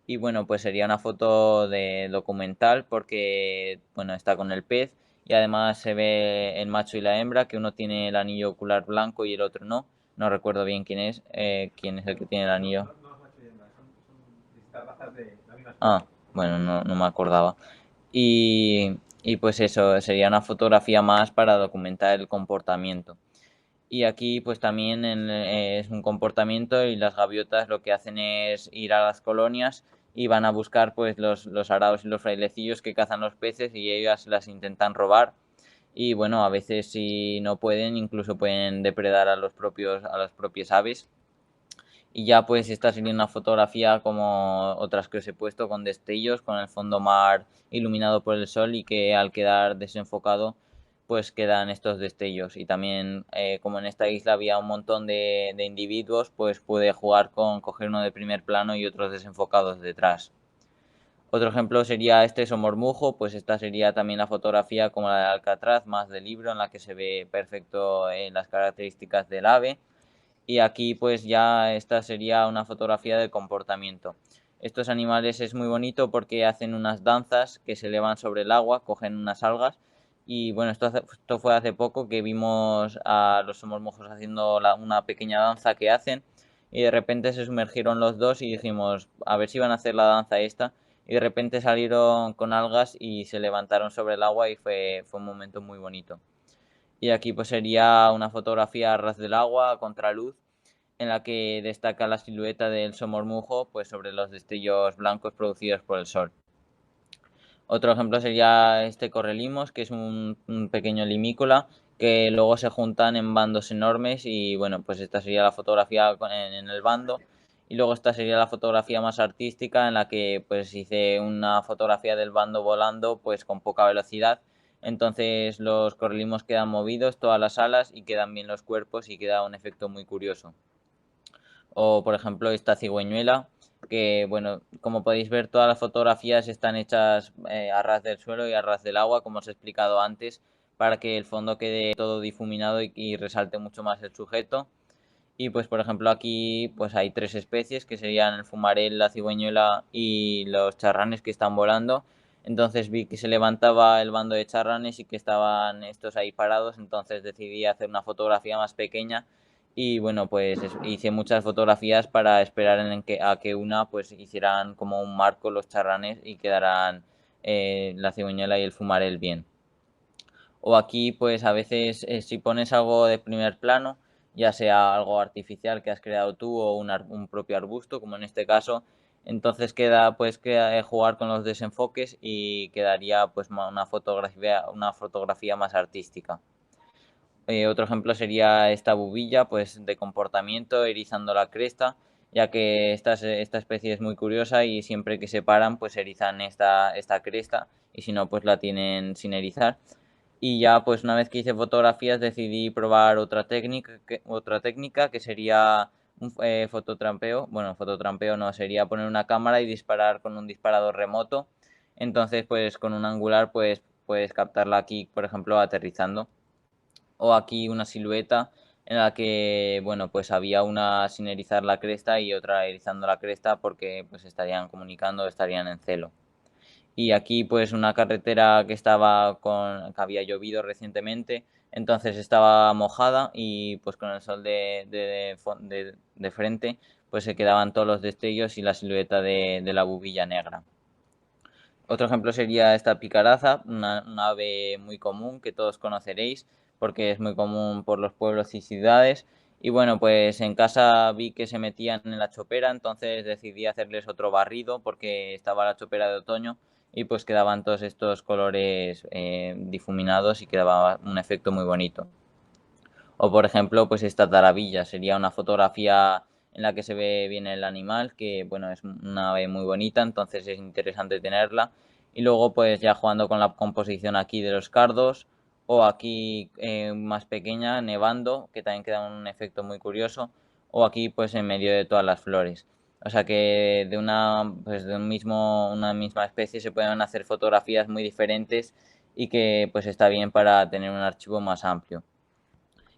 y bueno, pues sería una foto de documental porque, bueno, está con el pez y además se ve el macho y la hembra, que uno tiene el anillo ocular blanco y el otro no. No recuerdo bien quién es el que tiene el anillo. Ah, bueno, no me acordaba. Y pues eso, sería una fotografía más para documentar el comportamiento. Y aquí pues también es un comportamiento y las gaviotas lo que hacen es ir a las colonias y van a buscar pues los araos y los frailecillos que cazan los peces y ellas las intentan robar y bueno, a veces si no pueden incluso pueden depredar a las propias aves. Y ya pues esta sería una fotografía como otras que os he puesto con destellos, con el fondo mar iluminado por el sol y que al quedar desenfocado pues quedan estos destellos. Y también como en esta isla había un montón de individuos pues pude jugar con coger uno de primer plano y otros desenfocados detrás. Otro ejemplo sería este somormujo, pues esta sería también la fotografía como la de Alcatraz, más de libro, en la que se ve perfecto las características del ave y aquí pues ya esta sería una fotografía de comportamiento. Estos animales es muy bonito porque hacen unas danzas que se elevan sobre el agua, cogen unas algas y bueno, esto fue hace poco que vimos a los somormujos haciendo una pequeña danza que hacen y de repente se sumergieron los dos y dijimos a ver si iban a hacer la danza esta y de repente salieron con algas y se levantaron sobre el agua y fue un momento muy bonito. Y aquí pues sería una fotografía a ras del agua, a contraluz, en la que destaca la silueta del somormujo pues sobre los destellos blancos producidos por el sol. Otro ejemplo sería este correlimos, que es un pequeño limícola que luego se juntan en bandos enormes y bueno, pues esta sería la fotografía en el bando y luego esta sería la fotografía más artística en la que pues hice una fotografía del bando volando pues con poca velocidad entonces los correlimos quedan movidos, todas las alas, y quedan bien los cuerpos y queda un efecto muy curioso. O por ejemplo esta cigüeñuela, que bueno, como podéis ver, todas las fotografías están hechas a ras del suelo y a ras del agua, como os he explicado antes, para que el fondo quede todo difuminado y resalte mucho más el sujeto. Y pues por ejemplo aquí pues hay 3 especies, que serían el fumarel, la cigüeñuela y los charranes que están volando. Entonces vi que se levantaba el bando de charranes y que estaban estos ahí parados, entonces decidí hacer una fotografía más pequeña y bueno, pues hice muchas fotografías para esperar a que una pues hicieran como un marco los charranes y quedaran la cigüeñuela y el fumarel bien. O aquí pues a veces si pones algo de primer plano, ya sea algo artificial que has creado tú o un propio arbusto, como en este caso, entonces puedes jugar con los desenfoques y quedaría pues una fotografía más artística. Otro ejemplo sería esta bubilla, pues de comportamiento, erizando la cresta, ya que esta especie es muy curiosa y siempre que se paran pues erizan esta cresta, y si no pues la tienen sin erizar. Y ya pues una vez que hice fotografías decidí probar otra técnica que sería un fototrampeo. Bueno, fototrampeo no, sería poner una cámara y disparar con un disparador remoto. Entonces pues con un angular pues puedes captarla aquí, por ejemplo, aterrizando. O aquí una silueta en la que, bueno, pues había una sin erizar la cresta y otra erizando la cresta, porque pues estarían comunicando, estarían en celo. Y aquí pues una carretera que que había llovido recientemente, entonces estaba mojada y pues con el sol de frente pues se quedaban todos los destellos y la silueta de la bubilla negra. Otro ejemplo sería esta picaraza, una ave muy común que todos conoceréis porque es muy común por los pueblos y ciudades. Y bueno, pues en casa vi que se metían en la chopera, entonces decidí hacerles otro barrido porque estaba la chopera de otoño y pues quedaban todos estos colores difuminados y quedaba un efecto muy bonito. O por ejemplo, pues esta taravilla sería una fotografía en la que se ve bien el animal, que bueno, es una ave muy bonita, entonces es interesante tenerla. Y luego pues ya jugando con la composición aquí de los cardos, o aquí más pequeña, nevando, que también queda un efecto muy curioso, o aquí pues en medio de todas las flores. O sea que una misma especie se pueden hacer fotografías muy diferentes y que pues está bien para tener un archivo más amplio.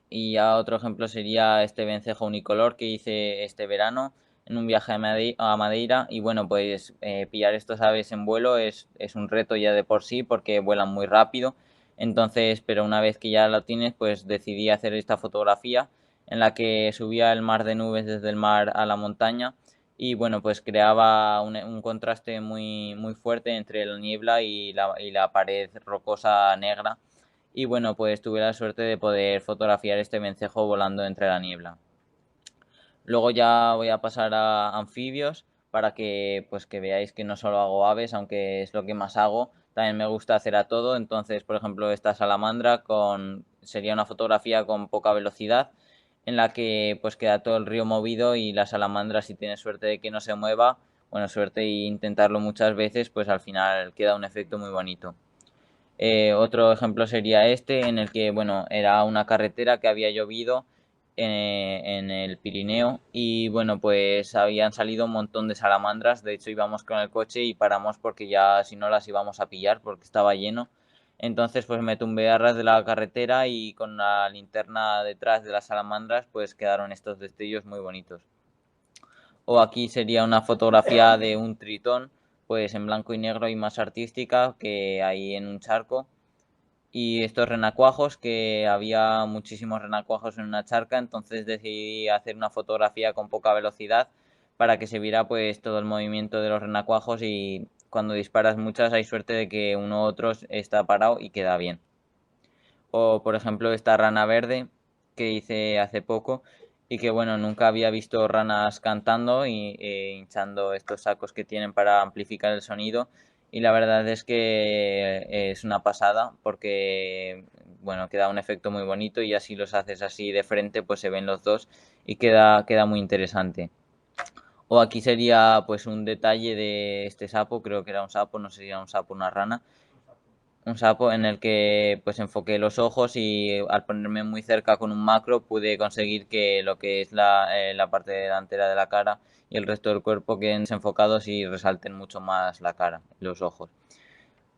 Y ya otro ejemplo sería este vencejo unicolor que hice este verano en un viaje a Madeira. Y bueno, pues pillar estos aves en vuelo es un reto ya de por sí porque vuelan muy rápido. Entonces, pero una vez que ya lo tienes, pues decidí hacer esta fotografía en la que subía el mar de nubes desde el mar a la montaña y bueno, pues creaba un contraste muy fuerte entre la niebla y la pared rocosa negra. Y bueno, pues tuve la suerte de poder fotografiar este vencejo volando entre la niebla. Luego ya voy a pasar a anfibios para que pues que veáis que no solo hago aves, aunque es lo que más hago, también me gusta hacer a todo. Entonces, por ejemplo, esta salamandra sería una fotografía con poca velocidad en la que pues queda todo el río movido y la salamandra, si tiene suerte de que no se mueva, bueno, suerte e intentarlo muchas veces, pues al final queda un efecto muy bonito. Otro ejemplo sería este, en el que, bueno, era una carretera que había llovido en el Pirineo y, bueno, pues habían salido un montón de salamandras. De hecho, íbamos con el coche y paramos porque ya si no las íbamos a pillar porque estaba lleno. Entonces, pues me tumbé a ras de la carretera y con la linterna detrás de las salamandras, pues quedaron estos destellos muy bonitos. O aquí sería una fotografía de un tritón, pues en blanco y negro y más artística, que hay en un charco. Y estos renacuajos, que había muchísimos renacuajos en una charca, entonces decidí hacer una fotografía con poca velocidad para que se viera pues todo el movimiento de los renacuajos, y cuando disparas muchas hay suerte de que uno u otro está parado y queda bien. O por ejemplo esta rana verde que hice hace poco y que bueno, nunca había visto ranas cantando y hinchando estos sacos que tienen para amplificar el sonido, y la verdad es que es una pasada porque bueno, queda un efecto muy bonito y así los haces así de frente pues se ven los dos y queda muy interesante. O aquí sería pues un detalle de este sapo, creo que era un sapo, no sé si era un sapo o una rana, un sapo en el que pues enfoqué los ojos y al ponerme muy cerca con un macro pude conseguir que lo que es la parte delantera de la cara y el resto del cuerpo queden desenfocados y resalten mucho más la cara, los ojos.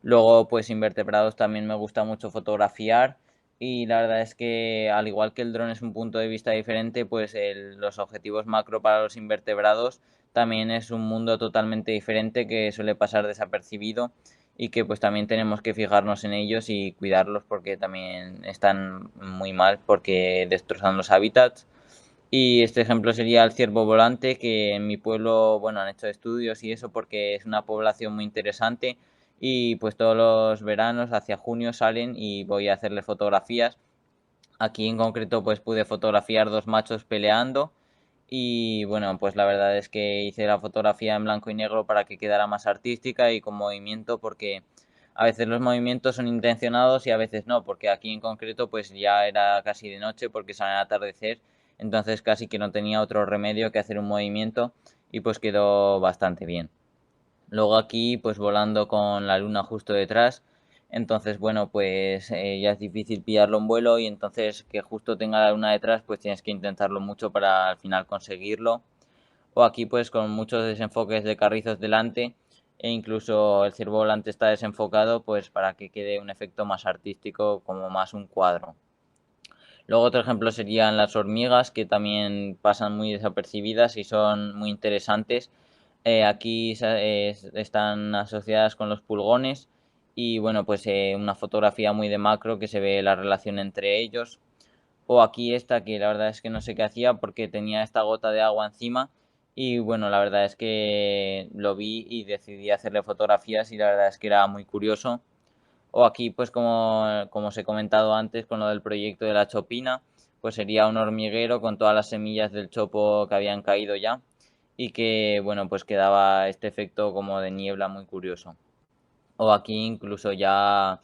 Luego, pues invertebrados también me gusta mucho fotografiar y la verdad es que al igual que el dron es un punto de vista diferente, pues los objetivos macro para los invertebrados también es un mundo totalmente diferente que suele pasar desapercibido y que pues también tenemos que fijarnos en ellos y cuidarlos porque también están muy mal porque destrozan los hábitats. Y este ejemplo sería el ciervo volante, que en mi pueblo, bueno, han hecho estudios y eso porque es una población muy interesante y pues todos los veranos hacia junio salen y voy a hacerle fotografías. Aquí en concreto pues pude fotografiar dos machos peleando y bueno, pues la verdad es que hice la fotografía en blanco y negro para que quedara más artística y con movimiento porque a veces los movimientos son intencionados y a veces no, porque aquí en concreto pues ya era casi de noche porque sale al atardecer, entonces casi que no tenía otro remedio que hacer un movimiento y pues quedó bastante bien. Luego aquí pues volando con la luna justo detrás, entonces bueno pues ya es difícil pillarlo en vuelo y entonces que justo tenga la luna detrás pues tienes que intentarlo mucho para al final conseguirlo. O aquí pues con muchos desenfoques de carrizos delante e incluso el ciervo volante está desenfocado pues para que quede un efecto más artístico como más un cuadro. Luego otro ejemplo serían las hormigas que también pasan muy desapercibidas y son muy interesantes. Aquí están asociadas con los pulgones y bueno pues una fotografía muy de macro que se ve la relación entre ellos. O aquí esta que la verdad es que no sé qué hacía porque tenía esta gota de agua encima y bueno, la verdad es que lo vi y decidí hacerle fotografías y la verdad es que era muy curioso. O aquí pues como os he comentado antes con lo del proyecto de la chopina, pues sería un hormiguero con todas las semillas del chopo que habían caído ya y que bueno pues quedaba este efecto como de niebla muy curioso. O aquí incluso ya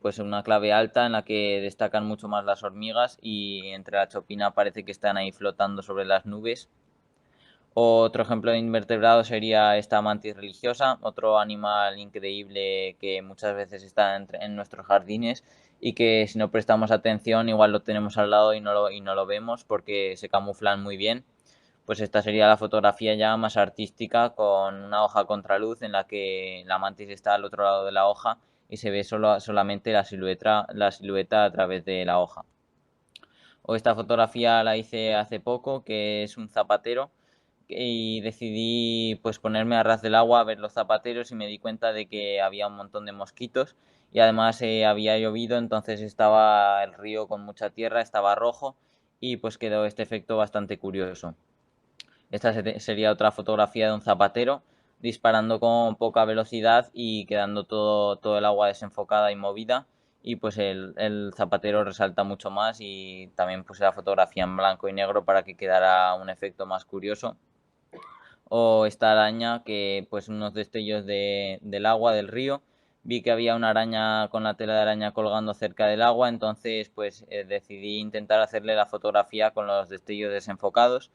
pues una clave alta en la que destacan mucho más las hormigas y entre la chopina parece que están ahí flotando sobre las nubes. Otro ejemplo de invertebrado sería esta mantis religiosa, otro animal increíble que muchas veces está en nuestros jardines y que si no prestamos atención igual lo tenemos al lado y no lo vemos porque se camuflan muy bien. Pues esta sería la fotografía ya más artística con una hoja contraluz en la que la mantis está al otro lado de la hoja y se ve solamente la silueta a través de la hoja. O esta fotografía la hice hace poco, que es un zapatero y decidí pues ponerme a ras del agua a ver los zapateros y me di cuenta de que había un montón de mosquitos y además había llovido, entonces estaba el río con mucha tierra, estaba rojo y pues quedó este efecto bastante curioso. Esta sería otra fotografía de un zapatero disparando con poca velocidad y quedando todo el agua desenfocada y movida y pues el zapatero resalta mucho más y también puse la fotografía en blanco y negro para que quedara un efecto más curioso. O esta araña que pues unos destellos del agua del río, vi que había una araña con la tela de araña colgando cerca del agua, entonces pues decidí intentar hacerle la fotografía con los destellos desenfocados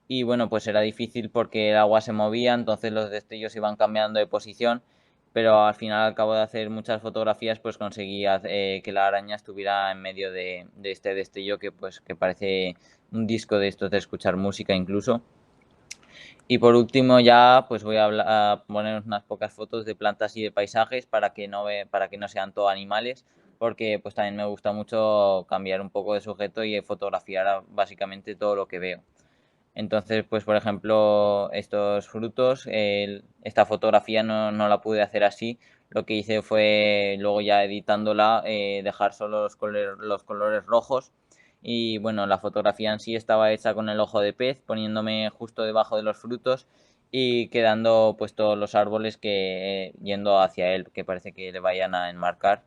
y bueno pues era difícil porque el agua se movía, entonces los destellos iban cambiando de posición, pero al final al cabo de hacer muchas fotografías pues conseguí que la araña estuviera en medio de este destello que pues que parece un disco de estos de escuchar música incluso. Y por último ya pues voy a poner unas pocas fotos de plantas y de paisajes para que no sean todo animales, porque pues también me gusta mucho cambiar un poco de sujeto y fotografiar básicamente todo lo que veo. Entonces, pues por ejemplo, estos frutos, esta fotografía no la pude hacer así. Lo que hice fue luego ya editándola, dejar solo los colores rojos y bueno, la fotografía en sí estaba hecha con el ojo de pez, poniéndome justo debajo de los frutos y quedando pues todos los árboles que yendo hacia él, que parece que le vayan a enmarcar.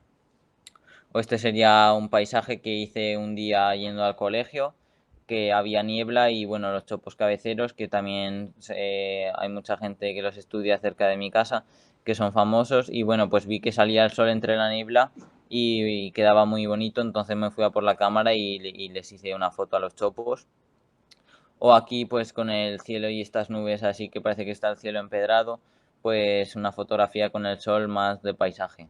O este sería un paisaje que hice un día yendo al colegio, que había niebla y bueno, los chopos cabeceros, que también hay mucha gente que los estudia cerca de mi casa, que son famosos y bueno, pues vi que salía el sol entre la niebla y quedaba muy bonito, entonces me fui a por la cámara y les hice una foto a los chopos. O aquí pues con el cielo y estas nubes así que parece que está el cielo empedrado, pues una fotografía con el sol más de paisaje.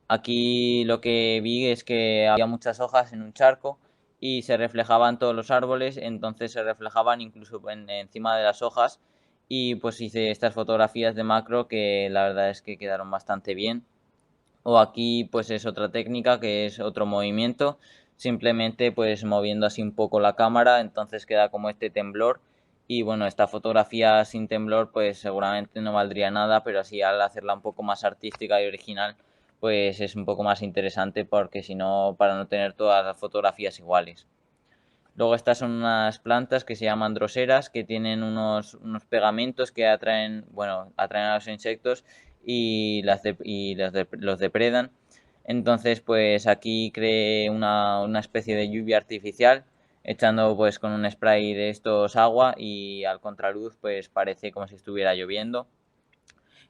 Aquí lo que vi es que había muchas hojas en un charco y se reflejaban todos los árboles, entonces se reflejaban incluso encima de las hojas y pues hice estas fotografías de macro que la verdad es que quedaron bastante bien. O aquí pues es otra técnica que es otro movimiento, simplemente pues moviendo así un poco la cámara, entonces queda como este temblor y bueno, esta fotografía sin temblor pues seguramente no valdría nada, pero así al hacerla un poco más artística y original pues es un poco más interesante porque si no, para no tener todas las fotografías iguales. Luego estas son unas plantas que se llaman droseras que tienen unos pegamentos que atraen, bueno, atraen a los insectos y, los depredan. Entonces, pues aquí creé una especie de lluvia artificial echando pues con un spray de estos agua y al contraluz pues parece como si estuviera lloviendo.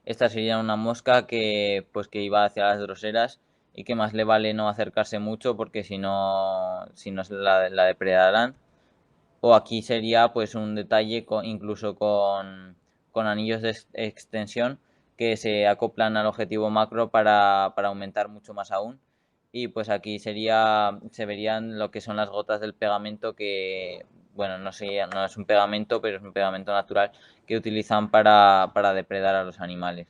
Esta sería una mosca que iba hacia las droseras y que más le vale no acercarse mucho porque si no la depredarán. O aquí sería pues un detalle incluso con anillos de extensión que se acoplan al objetivo macro para aumentar mucho más aún. Y pues aquí se verían lo que son las gotas del pegamento que, bueno, no sé, no es un pegamento, pero es un pegamento natural que utilizan para depredar a los animales.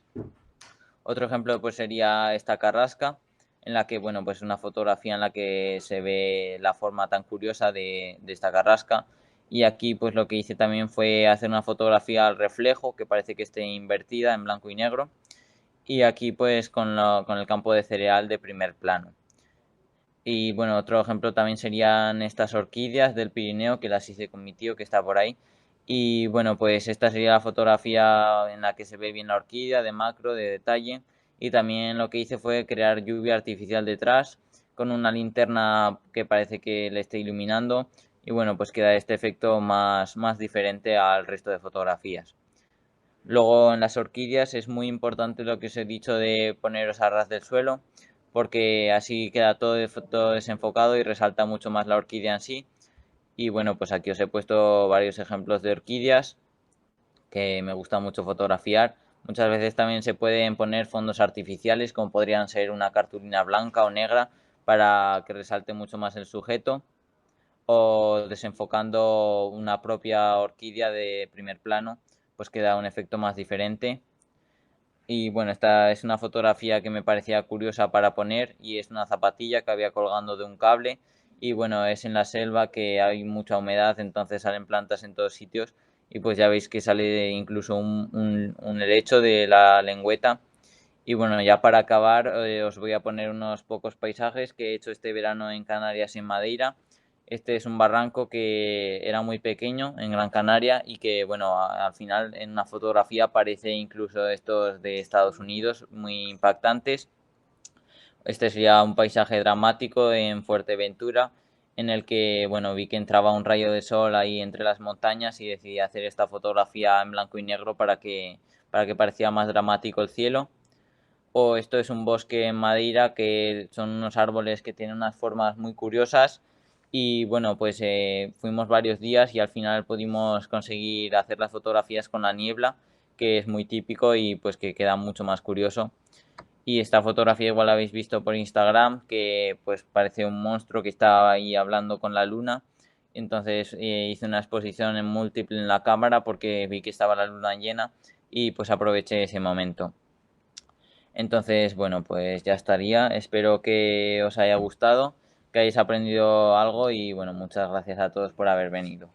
Otro ejemplo pues sería esta carrasca, en la que, bueno, pues una fotografía en la que se ve la forma tan curiosa de esta carrasca. Y aquí pues lo que hice también fue hacer una fotografía al reflejo, que parece que esté invertida en blanco y negro. Y aquí pues con el campo de cereal de primer plano. Y bueno, otro ejemplo también serían estas orquídeas del Pirineo, que las hice con mi tío que está por ahí. Y bueno, pues esta sería la fotografía en la que se ve bien la orquídea, de macro, de detalle. Y también lo que hice fue crear lluvia artificial detrás, con una linterna que parece que le esté iluminando. Y bueno, pues queda este efecto más diferente al resto de fotografías. Luego en las orquídeas es muy importante lo que os he dicho de poneros a ras del suelo, porque así queda todo desenfocado y resalta mucho más la orquídea en sí. Y bueno, pues aquí os he puesto varios ejemplos de orquídeas que me gusta mucho fotografiar. Muchas veces también se pueden poner fondos artificiales, como podrían ser una cartulina blanca o negra, para que resalte mucho más el sujeto, o desenfocando una propia orquídea de primer plano, pues queda un efecto más diferente. Y bueno, esta es una fotografía que me parecía curiosa para poner y es una zapatilla que había colgando de un cable y bueno, es en la selva que hay mucha humedad, entonces salen plantas en todos sitios y pues ya veis que sale incluso un helecho de la lengüeta. Y bueno, ya para acabar os voy a poner unos pocos paisajes que he hecho este verano en Canarias y en Madeira. Este es un barranco que era muy pequeño en Gran Canaria y que, bueno, al final en una fotografía parece incluso estos de Estados Unidos, muy impactantes. Este sería un paisaje dramático en Fuerteventura, en el que, bueno, vi que entraba un rayo de sol ahí entre las montañas y decidí hacer esta fotografía en blanco y negro para que pareciera más dramático el cielo. O esto es un bosque en Madeira, que son unos árboles que tienen unas formas muy curiosas y bueno, pues fuimos varios días y al final pudimos conseguir hacer las fotografías con la niebla, que es muy típico y pues que queda mucho más curioso. Y esta fotografía igual la habéis visto por Instagram, que pues parece un monstruo que estaba ahí hablando con la luna. Entonces hice una exposición en múltiple en la cámara porque vi que estaba la luna llena y pues aproveché ese momento. Entonces, bueno, pues ya estaría. Espero que os haya gustado, que hayáis aprendido algo y bueno, muchas gracias a todos por haber venido.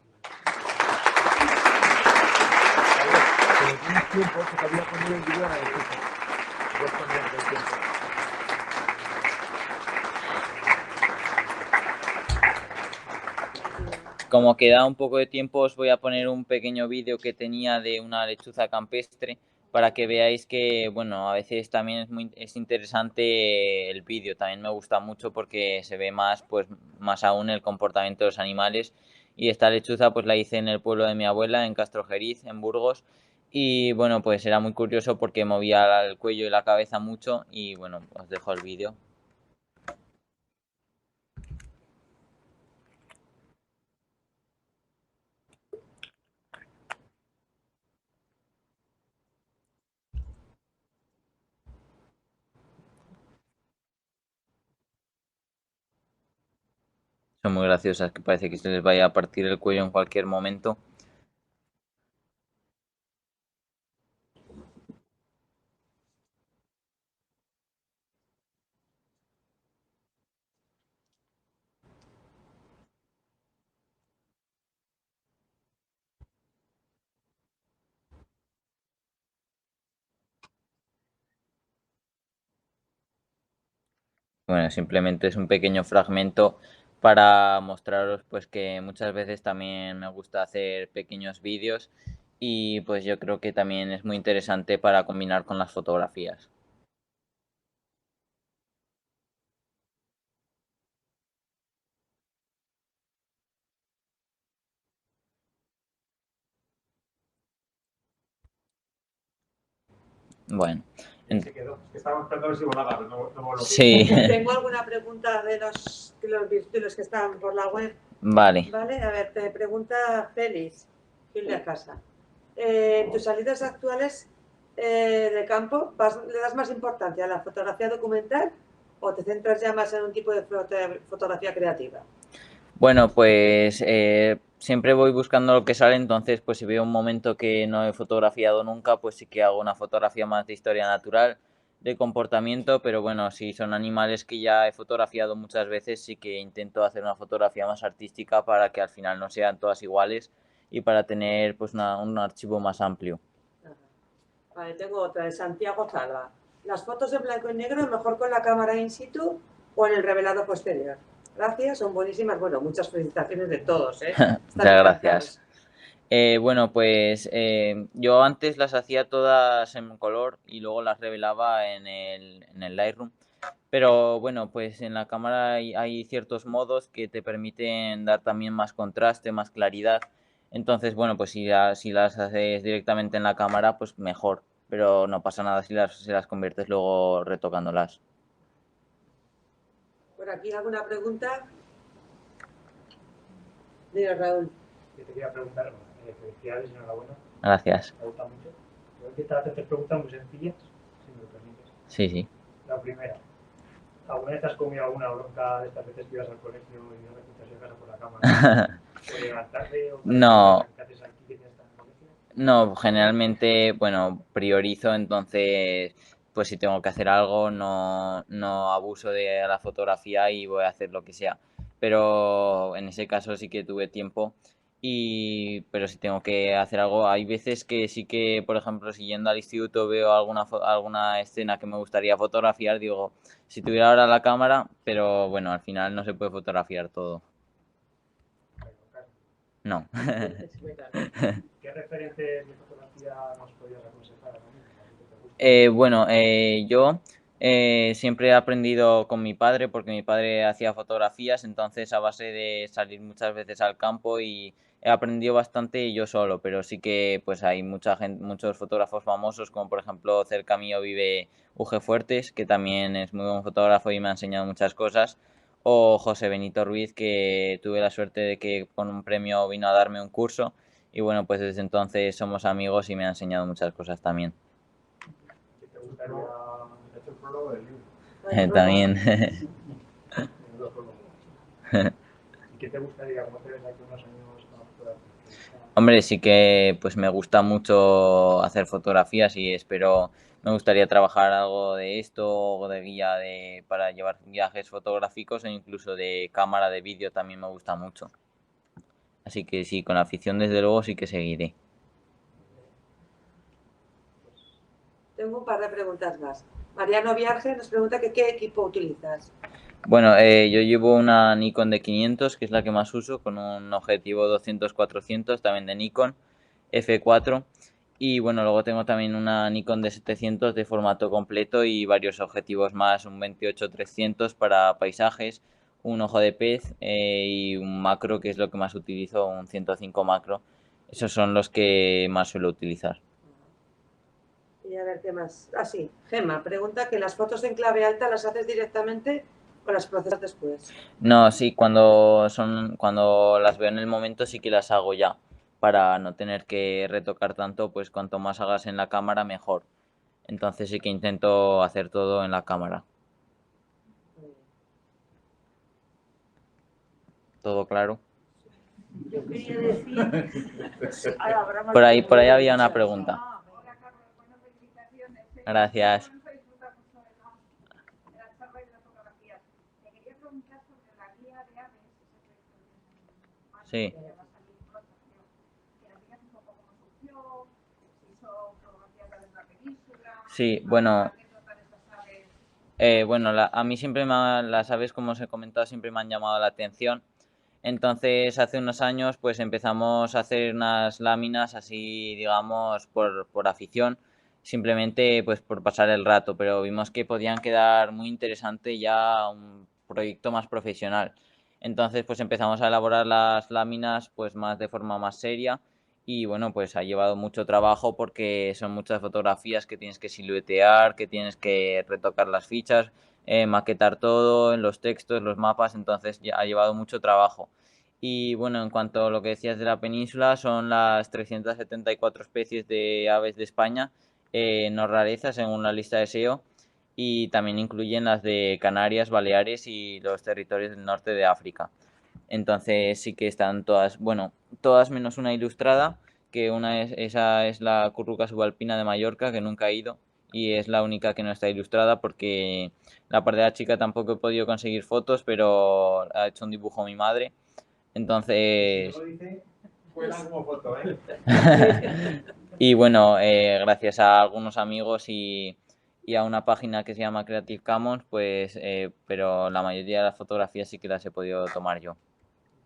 Como queda un poco de tiempo, os voy a poner un pequeño vídeo que tenía de una lechuza campestre para que veáis que, bueno, a veces también es interesante el vídeo. También me gusta mucho porque se ve más, pues, más aún el comportamiento de los animales. Y esta lechuza, pues, la hice en el pueblo de mi abuela, en Castrojeriz, en Burgos. Y bueno, pues era muy curioso porque movía el cuello y la cabeza mucho. Y bueno, os dejo el vídeo. Son muy graciosas, que parece que se les vaya a partir el cuello en cualquier momento. Bueno, simplemente es un pequeño fragmento para mostraros pues que muchas veces también me gusta hacer pequeños vídeos y pues yo creo que también es muy interesante para combinar con las fotografías. Bueno, Se quedó. Estábamos esperando a ver si volaba, pero no voló. sí, Tengo alguna pregunta de los que están por la web. vale. Vale, a ver, te pregunta Félix, Gil de Casa. ¿Tus salidas actuales de campo le das más importancia a la fotografía documental o te centras ya más en un tipo de fotografía creativa? Bueno, pues siempre voy buscando lo que sale, entonces pues si veo un momento que no he fotografiado nunca, pues sí que hago una fotografía más de historia natural, de comportamiento, pero bueno, si son animales que ya he fotografiado muchas veces, sí que intento hacer una fotografía más artística para que al final no sean todas iguales y para tener pues un archivo más amplio. Ajá. Vale, tengo otra de Santiago Zalba. ¿Las fotos en blanco y negro mejor con la cámara in situ o en el revelado posterior? Gracias, son buenísimas. Bueno, muchas felicitaciones de todos, ¿eh? Están Muchas encantados. gracias. Bueno, pues yo antes las hacía todas en color y luego las revelaba en el Lightroom. Pero bueno, pues en la cámara hay ciertos modos que te permiten dar también más contraste, más claridad. Entonces, bueno, pues si las haces directamente en la cámara, pues mejor. Pero no pasa nada si las conviertes luego retocándolas. ¿Por aquí alguna pregunta? Mira, Raúl. Yo te quería preguntar, felicidades, enhorabuena. Gracias. Me gusta mucho. Voy a intentar hacer 3 preguntas muy sencillas, si me lo permites. Sí, sí. La primera, ¿alguna vez has comido alguna bronca de estas veces que ibas al colegio y de repente te casa por la cámara? ¿O llegar tarde? ¿O No. ¿qué haces aquí que tienes tan colegio? No, generalmente, bueno, priorizo, entonces, pues si tengo que hacer algo, no abuso de la fotografía y voy a hacer lo que sea. Pero en ese caso sí que tuve tiempo pero si tengo que hacer algo, hay veces que sí que, por ejemplo, si yendo al instituto veo alguna escena que me gustaría fotografiar, digo, si tuviera ahora la cámara, pero bueno, al final no se puede fotografiar todo. No. ¿Qué referentes de fotografía nos podrías aconsejar a mí? Bueno, yo siempre he aprendido con mi padre porque mi padre hacía fotografías, entonces a base de salir muchas veces al campo y he aprendido bastante yo solo, pero sí que pues hay mucha gente, muchos fotógrafos famosos, como por ejemplo cerca mío vive Uge Fuertes, que también es muy buen fotógrafo y me ha enseñado muchas cosas, o José Benito Ruiz, que tuve la suerte de que con un premio vino a darme un curso y bueno, pues desde entonces somos amigos y me ha enseñado muchas cosas también. ¿Qué te gustaría hacer el prólogo del libro? También. ¿Y qué te gustaría, cómo te ves aquí unos años con la fotografía? Hombre, sí que pues me gusta mucho hacer fotografías y me gustaría trabajar algo de esto o de guía para llevar viajes fotográficos o incluso de cámara de vídeo también me gusta mucho. Así que sí, con la afición desde luego sí que seguiré. Tengo un par de preguntas más. Mariano Viaje nos pregunta que qué equipo utilizas. Bueno, yo llevo una Nikon de 500, que es la que más uso, con un objetivo 200-400, también de Nikon, f4. Y bueno, luego tengo también una Nikon de 700 de formato completo y varios objetivos más, un 28-300 para paisajes, un ojo de pez y un macro, que es lo que más utilizo, un 105 macro. Esos son los que más suelo utilizar. Y a ver qué más. Ah, sí. Gemma pregunta que las fotos en clave alta las haces directamente o las procesas después. No, sí, cuando las veo en el momento sí que las hago ya, para no tener que retocar tanto, pues cuanto más hagas en la cámara mejor. Entonces sí que intento hacer todo en la cámara. todo claro. Yo quería decir... Ahora Por ahí había una pregunta. Gracias. Sí. Sí, bueno, a mí siempre las aves, como os he comentado, siempre me han llamado la atención. Entonces, hace unos años, pues empezamos a hacer unas láminas así, digamos, por afición, simplemente pues por pasar el rato, pero vimos que podían quedar muy interesante ya un proyecto más profesional. Entonces, pues empezamos a elaborar las láminas pues más de forma más seria y bueno, pues ha llevado mucho trabajo porque son muchas fotografías que tienes que siluetear, que tienes que retocar las fichas, maquetar todo, en los textos, los mapas, entonces ya ha llevado mucho trabajo. Y bueno, en cuanto a lo que decías de la península, son las 374 especies de aves de España, no rarezas según la lista de SEO, y también incluyen las de Canarias, Baleares y los territorios del norte de África. Entonces sí que están todas, bueno, todas menos una ilustrada, que esa es la curruca subalpina de Mallorca, que nunca he ido, y es la única que no está ilustrada porque la parte de la chica tampoco he podido conseguir fotos, pero ha hecho un dibujo mi madre. Entonces... Si no lo dice, cuelan como foto, ¿eh? Y bueno, gracias a algunos amigos y a una página que se llama Creative Commons, pues, pero la mayoría de las fotografías sí que las he podido tomar yo.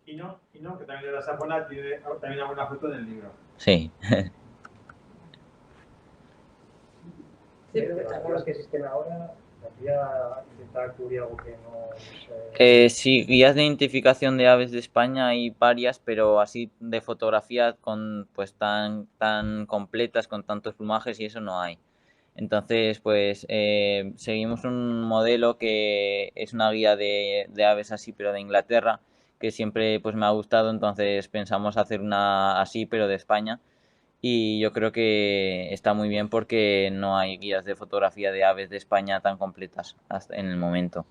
Y no, que también de la Sapona tiene también alguna foto en el libro. Sí. Sí, pero las cosas que existen ahora, podría intentar cubrir algo que no... Sí, guías de identificación de aves de España hay varias, pero así de fotografía con pues tan completas, con tantos plumajes y eso no hay. Entonces, pues seguimos un modelo que es una guía de aves así, pero de Inglaterra, que siempre pues me ha gustado, entonces pensamos hacer una así, pero de España. Y yo creo que está muy bien porque no hay guías de fotografía de aves de España tan completas hasta en el momento.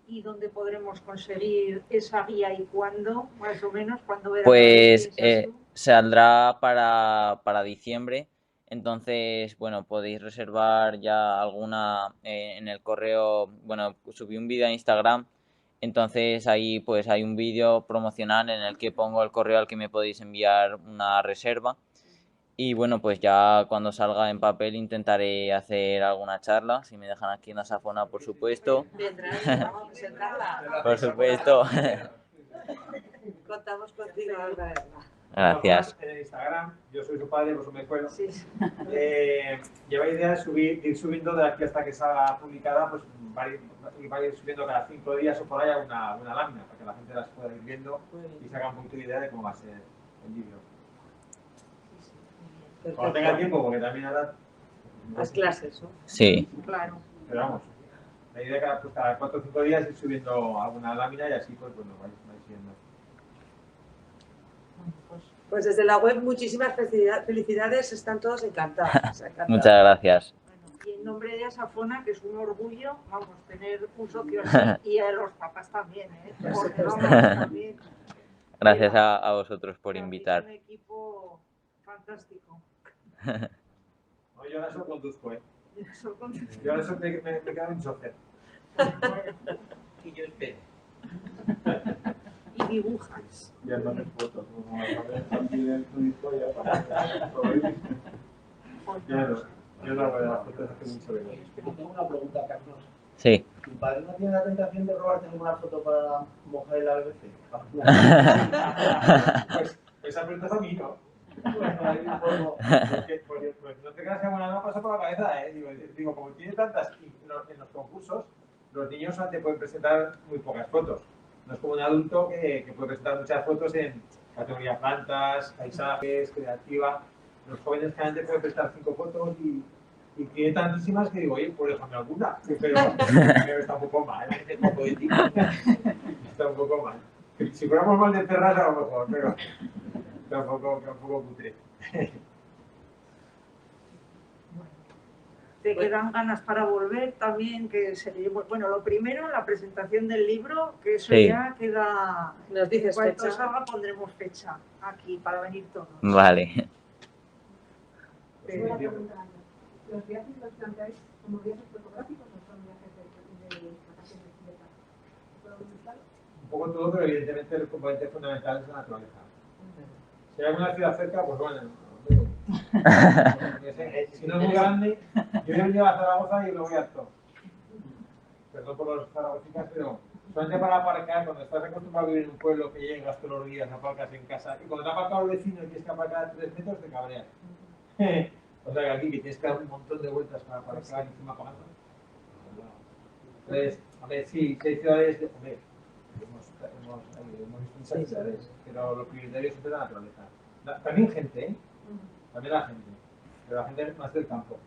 ¿Y dónde podremos conseguir esa guía y cuándo, más o menos? ¿Cuándo verás? Pues saldrá para diciembre, entonces, bueno, podéis reservar ya alguna en el correo, bueno, subí un vídeo a Instagram, entonces ahí pues hay un vídeo promocional en el que pongo el correo al que me podéis enviar una reserva. Y bueno, pues ya cuando salga en papel intentaré hacer alguna charla, si me dejan aquí en la Safona, por supuesto. Vendrás, vamos a presentarla. Por supuesto. Contamos contigo, Álvaro. Gracias. En el Instagram, yo soy su padre, por eso me cuelo. Sí. Lleva idea de ir subiendo de aquí hasta que salga publicada, pues va a ir subiendo cada 5 días o por ahí una lámina, para que la gente las pueda ir viendo y se haga un poquito de idea de cómo va a ser el libro. Cuando tenga tiempo, porque también ahora... Las clases, ¿no? Sí. Claro. Pero vamos, la idea es que cada 4 o 5 días ir subiendo alguna lámina y así pues bueno, vais viendo. Pues desde la web muchísimas felicidades, están todos encantados. Muchas gracias. Bueno, y en nombre de Asafona, que es un orgullo, vamos, tener un socio así y a los papás también, ¿eh? Porque vamos, también. Gracias a vosotros por invitar. Es un equipo fantástico. No, yo ahora solo conduzco, ¿eh? Yo ahora solo me quedo en chofer. Y yo espero. Y dibujas. Ya no me fotos, como la yo no voy a las fotos hace mucho de Tengo una pregunta, Carlos. Sí. ¿Tu padre no tiene la tentación de robarte ninguna foto para mojar el ABC? Pues esa pregunta es a mí, ¿no? Porque no te creas que alguna no pasa por la cabeza, ¿eh? Digo, como tiene tantas en los concursos, los niños te pueden presentar muy pocas fotos. No es como un adulto que puede presentar muchas fotos en categoría plantas, paisajes, creativa. Los jóvenes generalmente pueden presentar 5 fotos y tiene tantísimas que digo, oye, pues déjame alguna. Pero está un poco mal, ¿eh? Está un poco mal. Si fuéramos mal de Ferraz a lo mejor, pero está un poco cutre. te quedan ganas para volver también, que seguimos. Bueno, lo primero, la presentación del libro, que eso Sí. ya queda. Nos dices Cuando fecha. salga pondremos fecha aquí para venir todos. Vale. Una pregunta, Ana. ¿Los viajes los planteáis como viajes fotográficos o son viajes de vacaciones dietas? ¿Puedo comentarlo? Un poco todo, pero evidentemente el componente fundamental es la naturaleza. Si hay alguna ciudad cerca, pues bueno, si no es muy grande, yo he venido a Zaragoza y lo voy a todo. Perdón por los zaragozicas, pero solamente para aparcar, cuando estás acostumbrado a vivir en un pueblo que llegas todos los días, aparcas en casa, y cuando te ha aparcado el vecino y tienes que aparcar a 3 metros, te cabreas. O sea que aquí que tienes que dar un montón de vueltas para aparcar encima pagando. Entonces, a ver, sí, hay ciudades, hombre, hemos visto muchas ciudades, pero lo prioritario es siempre la naturaleza. También gente, ¿eh? También la gente, pero la gente más del campo.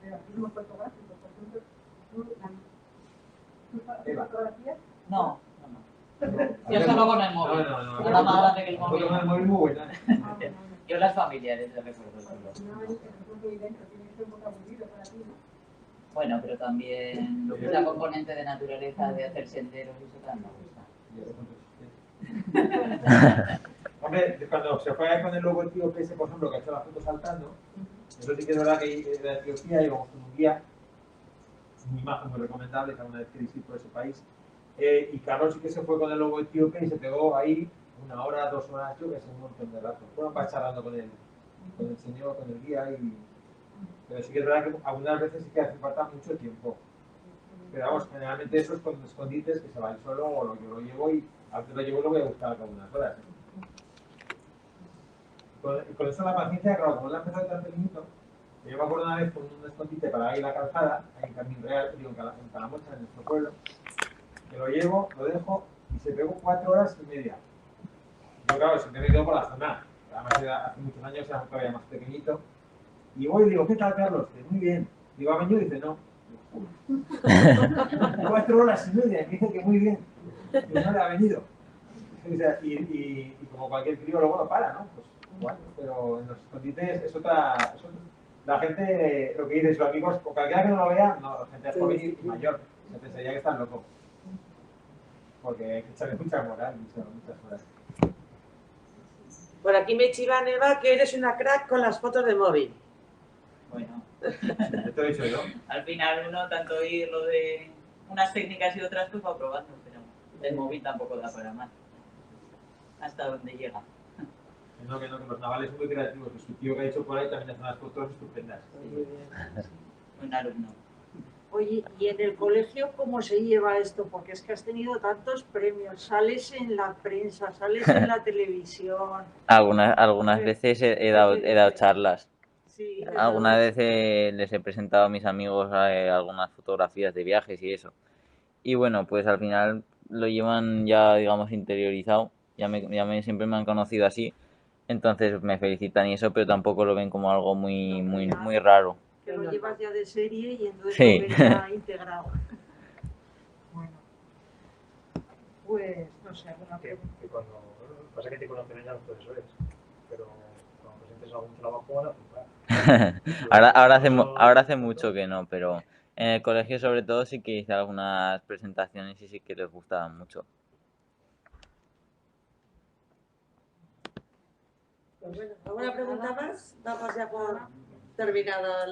Pero turismo fotográfico, por ejemplo, ¿tú haces Eva. fotografías? No. Yo solo con el móvil. No. Era más grande que el móvil. Con el móvil muy buena. Yo las familiares de recuerdo solo. No, el punto ahí dentro tiene que ser un poco aburrido para ti, ¿no? Bueno, pero también la componente de naturaleza, de hacer senderos, eso también me gusta. Hombre, cuando se fue con el logo etíope ese, por ejemplo, que ha hecho la foto saltando, eso sí que es verdad que de Etiopía íbamos con un guía, una imagen muy recomendable, cada una vez que ir por ese país. Y Carlos sí que se fue con el logo etíope y se pegó ahí 1 hora, 2 horas, yo que sé, un montón de rato. Fueron para charlando con el señor, con el guía, pero sí que es verdad que algunas veces sí que hace falta mucho tiempo. Pero vamos, generalmente eso es con escondites que se va el solo o yo lo llevo y a veces lo llevo y lo voy a buscar algunas horas. Con eso la paciencia, claro, como la he empezado tan pequeñito, yo me acuerdo una vez con un escondite para ir a la calzada, ahí en Camín Real, digo, en Calamocha, en nuestro pueblo, que lo llevo, lo dejo y se pegó 4 horas y media. Yo, claro, siempre me quedo por la zona, además era hace muchos años, era todavía más pequeñito, y voy y digo, ¿qué tal, Carlos? Dice, muy bien. Digo, ¿ha venido? Y dice, no. 4 horas y media, y me dice que muy bien. Y no le ha venido. O sea, y como cualquier crío luego lo para, ¿no? Pues bueno, pero en los escondites es otra... la gente, lo que dice, sus amigos, o cualquiera que no lo vea, no, la gente es joven y mayor, se pensaría que están locos. Porque hay que echarle mucha moral, muchas horas. Por aquí me chivan, Eva, que eres una crack con las fotos de móvil. Bueno, Yo te lo he dicho yo. al final uno tanto oír lo de unas técnicas y otras pues va probando, pero el móvil tampoco da para más. Hasta donde llega. No, que los navales son muy creativos. Su tío que ha hecho por ahí también hace unas fotos estupendas. Un alumno. Oye, ¿y en el colegio cómo se lleva esto? Porque es que has tenido tantos premios, sales en la prensa, sales en la televisión. Algunas veces he dado charlas. Sí, Algunas veces les he presentado a mis amigos algunas fotografías de viajes y eso. Y bueno, pues al final lo llevan ya, digamos, interiorizado. Siempre me han conocido así. Entonces me felicitan y eso, pero tampoco lo ven como algo muy raro. que lo llevas ya de serie y entonces Sí. lo ves ya integrado. Bueno, pues no sé, alguna pregunta. Que cuando pasa que te conocen ya los profesores, pero cuando presentes algún trabajo van a flipar. Ahora hace mucho que no, pero en el colegio sobre todo sí que hice algunas presentaciones y sí que les gustaban mucho. Pues bueno, ¿alguna pregunta más? Damos ya por terminada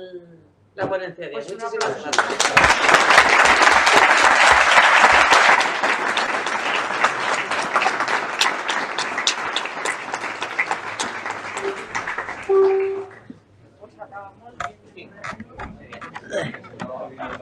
la ponencia de hoy. Pues un Muchísimas aplauso. gracias.